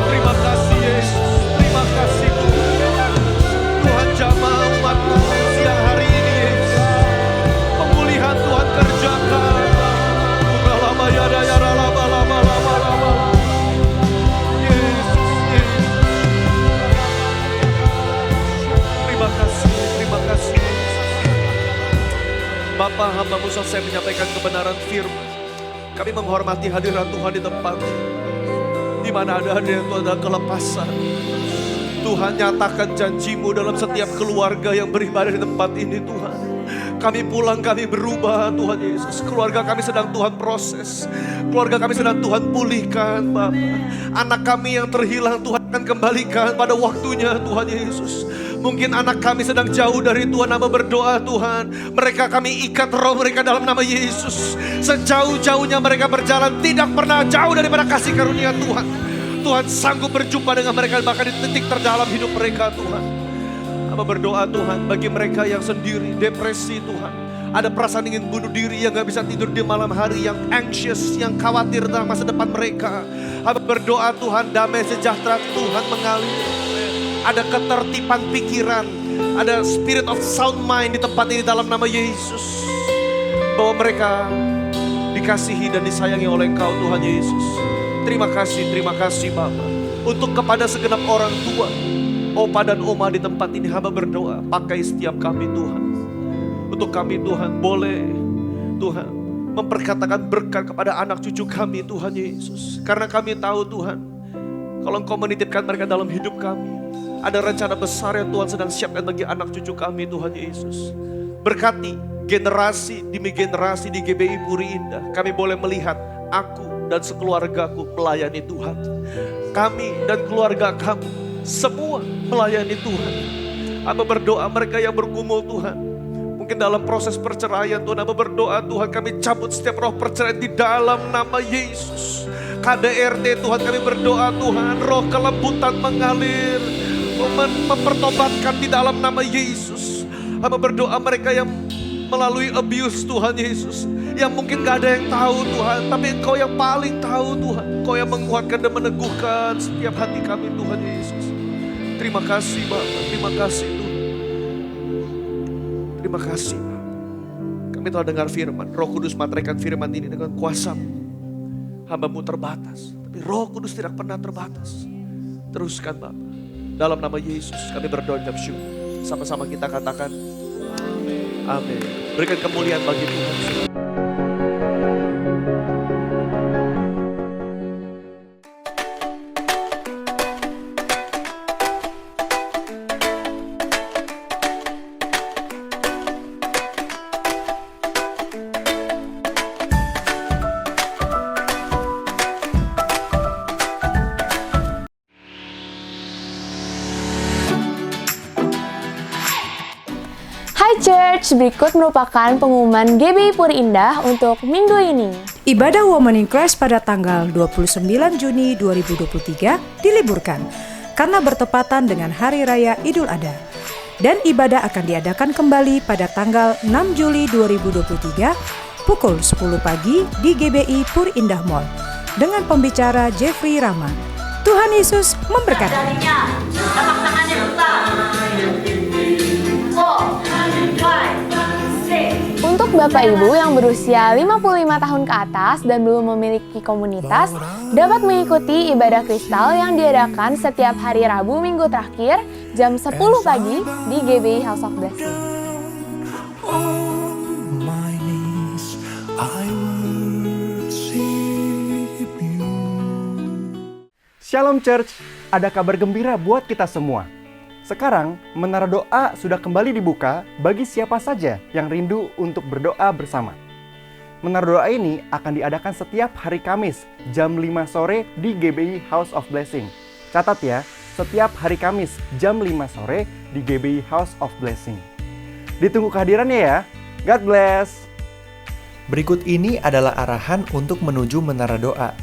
Terima kasih Yesus. Terima kasih Tuhan. Tuhan jamah umat-Mu siang hari ini, Yesus. Pemulihan Tuhan kerjakan. Bapa, hamba-Mu selesai menyampaikan kebenaran firman. Kami menghormati hadirat Tuhan di tempat ini. Di mana ada hadirat Tuhan ada kelepasan. Tuhan, nyatakan janji-Mu dalam setiap keluarga yang beribadah di tempat ini, Tuhan. Kami pulang, kami berubah, Tuhan Yesus. Keluarga kami sedang Tuhan proses. Keluarga kami sedang Tuhan pulihkan, Bapa. Anak kami yang terhilang Tuhan akan kembalikan pada waktunya, Tuhan Yesus. Mungkin anak kami sedang jauh dari Tuhan, hamba berdoa Tuhan. Mereka kami ikat roh mereka dalam nama Yesus. Sejauh-jauhnya mereka berjalan, tidak pernah jauh daripada kasih karunia Tuhan. Tuhan sanggup berjumpa dengan mereka bahkan di titik terdalam hidup mereka Tuhan. Hamba berdoa Tuhan bagi mereka yang sendiri, depresi Tuhan. Ada perasaan ingin bunuh diri yang gak bisa tidur di malam hari, yang anxious, yang khawatir tentang masa depan mereka. Hamba berdoa Tuhan, damai sejahtera Tuhan mengalir. Ada ketertiban pikiran, ada spirit of sound mind di tempat ini dalam nama Yesus. Bahwa mereka dikasihi dan disayangi oleh Engkau Tuhan Yesus. Terima kasih Bapa. Untuk kepada segenap orang tua, opa dan oma di tempat ini, hamba berdoa, pakai setiap kami Tuhan. Untuk kami Tuhan, boleh Tuhan memperkatakan berkat kepada anak cucu kami Tuhan Yesus. Karena kami tahu Tuhan, kalau Engkau menitipkan mereka dalam hidup kami, ada rencana besar yang Tuhan sedang siapkan bagi anak cucu kami Tuhan Yesus. Berkati generasi demi generasi di GBI Puri Indah, kami boleh melihat aku dan sekeluargaku melayani Tuhan. Kami dan keluarga kami semua melayani Tuhan. Hamba berdoa mereka yang bergumul Tuhan, mungkin dalam proses perceraian Tuhan, hamba berdoa Tuhan, kami cabut setiap roh perceraian di dalam nama Yesus. KDRT Tuhan, kami berdoa Tuhan, roh kelembutan mengalir, mempertobatkan di dalam nama Yesus. Hamba berdoa mereka yang melalui abuse Tuhan Yesus, yang mungkin gak ada yang tahu Tuhan, tapi Engkau yang paling tahu Tuhan. Engkau yang menguatkan dan meneguhkan setiap hati kami Tuhan Yesus. Terima kasih Bapa, terima kasih Tuhan. Terima kasih. Kami telah dengar firman. Roh Kudus materaikan firman ini dengan kuasa-Mu. Hamba-Mu terbatas, tapi Roh Kudus tidak pernah terbatas. Teruskan Bapa. Dalam nama Yesus kami berdoa dan bersyukur. Sama-sama kita katakan amin. Berikan kemuliaan bagi Tuhan. Hai Church, berikut merupakan pengumuman GBI Puri Indah untuk minggu ini. Ibadah Women in Christ pada tanggal 29 Juni 2023 diliburkan karena bertepatan dengan Hari Raya Idul Adha. Dan ibadah akan diadakan kembali pada tanggal 6 Juli 2023 pukul 10 pagi di GBI Puri Indah Mall dengan pembicara Jeffrey Rama. Tuhan Yesus memberkati. Untuk Bapak Ibu yang berusia 55 tahun ke atas dan belum memiliki komunitas, dapat mengikuti ibadah kristal yang diadakan setiap hari Rabu minggu terakhir jam 10 pagi di GBI House of Blessing. Shalom Church, ada kabar gembira buat kita semua. Sekarang, Menara Doa sudah kembali dibuka bagi siapa saja yang rindu untuk berdoa bersama. Menara Doa ini akan diadakan setiap hari Kamis jam 5 sore di GBI House of Blessing. Catat ya, setiap hari Kamis jam 5 sore di GBI House of Blessing. Ditunggu kehadirannya ya. God bless. Berikut ini adalah arahan untuk menuju Menara Doa.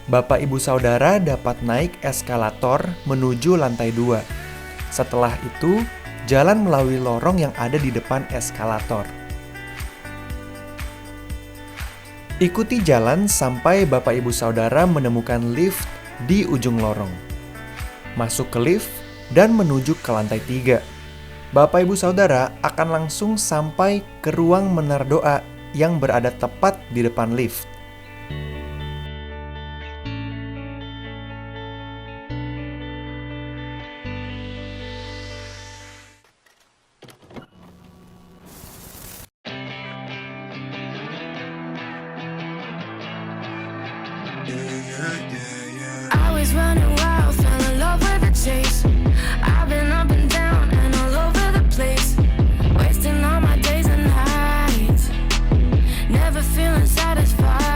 Bapak Ibu Saudara dapat naik eskalator menuju lantai 2. Setelah itu, jalan melalui lorong yang ada di depan eskalator. Ikuti jalan sampai Bapak Ibu Saudara menemukan lift di ujung lorong. Masuk ke lift dan menuju ke lantai 3. Bapak Ibu Saudara akan langsung sampai ke ruang Menara Doa yang berada tepat di depan lift. I was running wild, fell in love with the chase. I've been up and down and all over the place, wasting all my days and nights, never feeling satisfied.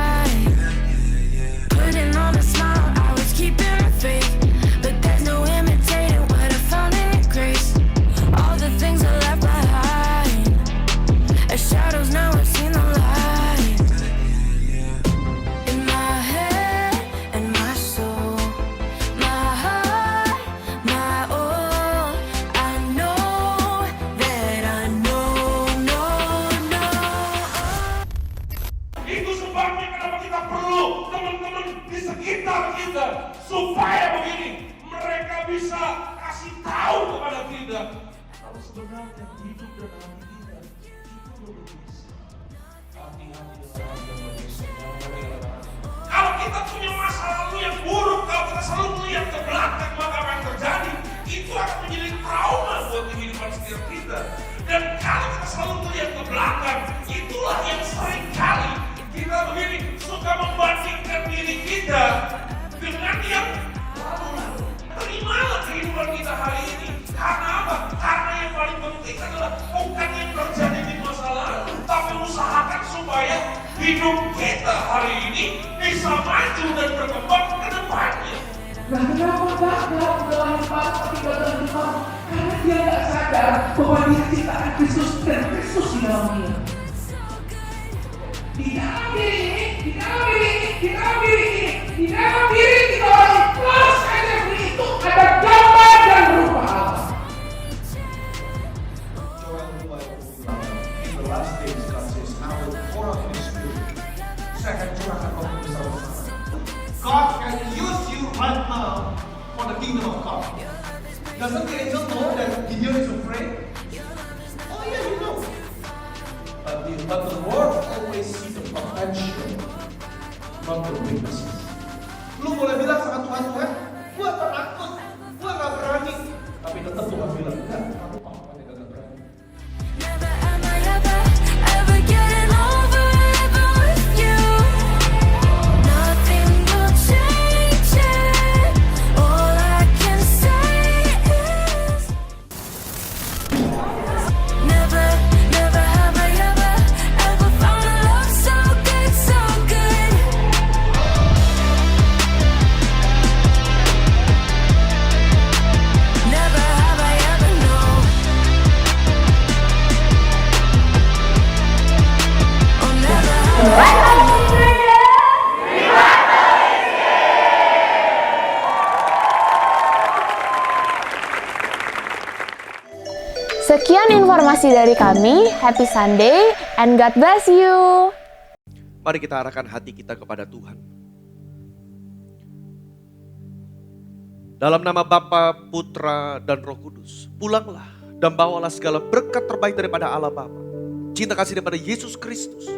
sebenarnya hidup dan hati kita itu berbisa. Kalau kita punya masa lalu yang buruk, kalau kita selalu melihat ke belakang, maka apa yang terjadi itu akan menjadi trauma buat kehidupan setiap kita. Dan kalau kita selalu melihat ke belakang, itulah yang sering kali kita begini suka membandingkan diri kita dengan yang lalu-lalu. Terimalah kehidupan kita hari ini. Karena apa? Karena yang paling penting adalah bukan yang terjadi di masa lalu, tapi usahakan supaya hidup kita hari ini bisa maju dan berkembang ke depannya. Nah, kenapa gagal dalam tinggal dalam Tuhan? Karena dia nggak sadar bahwa dia ciptaan Kristus dan Kristus di dalamnya. Di dalam diri ini, di dalam diri ini, di dalam diri ini, di dalam diri kita orang plus energi itu ada gambar dan rupa Allah. In the last days, God says, I will pour out His Spirit. Saya akan curahkan Roh Kudus bersama-sama. God can use you right now for the kingdom of God. Doesn't the angel know that Gideon is afraid? Oh yeah, you know. But the Lord always sees the potential, not the weaknesses. Lu boleh bilang sama Tuhan, gua penakut, gua gak berani. Tapi tetap Tuhan bilang, enggak, kamu paham yang gak berani. Ever getting over with you? Nothing will change it. All I can say is never, never have I ever found a love so good, so good. Never have I ever known. Oh, never have I ever known. Sekian informasi dari kami. Happy Sunday and God bless you. Mari kita arahkan hati kita kepada Tuhan. Dalam nama Bapa, Putra, dan Roh Kudus, pulanglah dan bawalah segala berkat terbaik daripada Allah Bapa, cinta kasih daripada Yesus Kristus,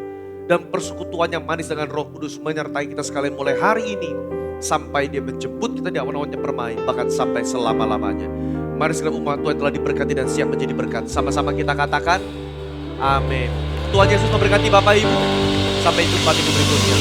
dan persekutuan yang manis dengan Roh Kudus menyertai kita sekalian mulai hari ini sampai Dia menjemput kita di awan-awannya permai, bahkan sampai selama-lamanya. Mari segala umat Tuhan telah diberkati dan siap menjadi berkat. Sama-sama kita katakan, amin. Tuhan Yesus memberkati Bapak Ibu. Sampai jumpa di berikutnya.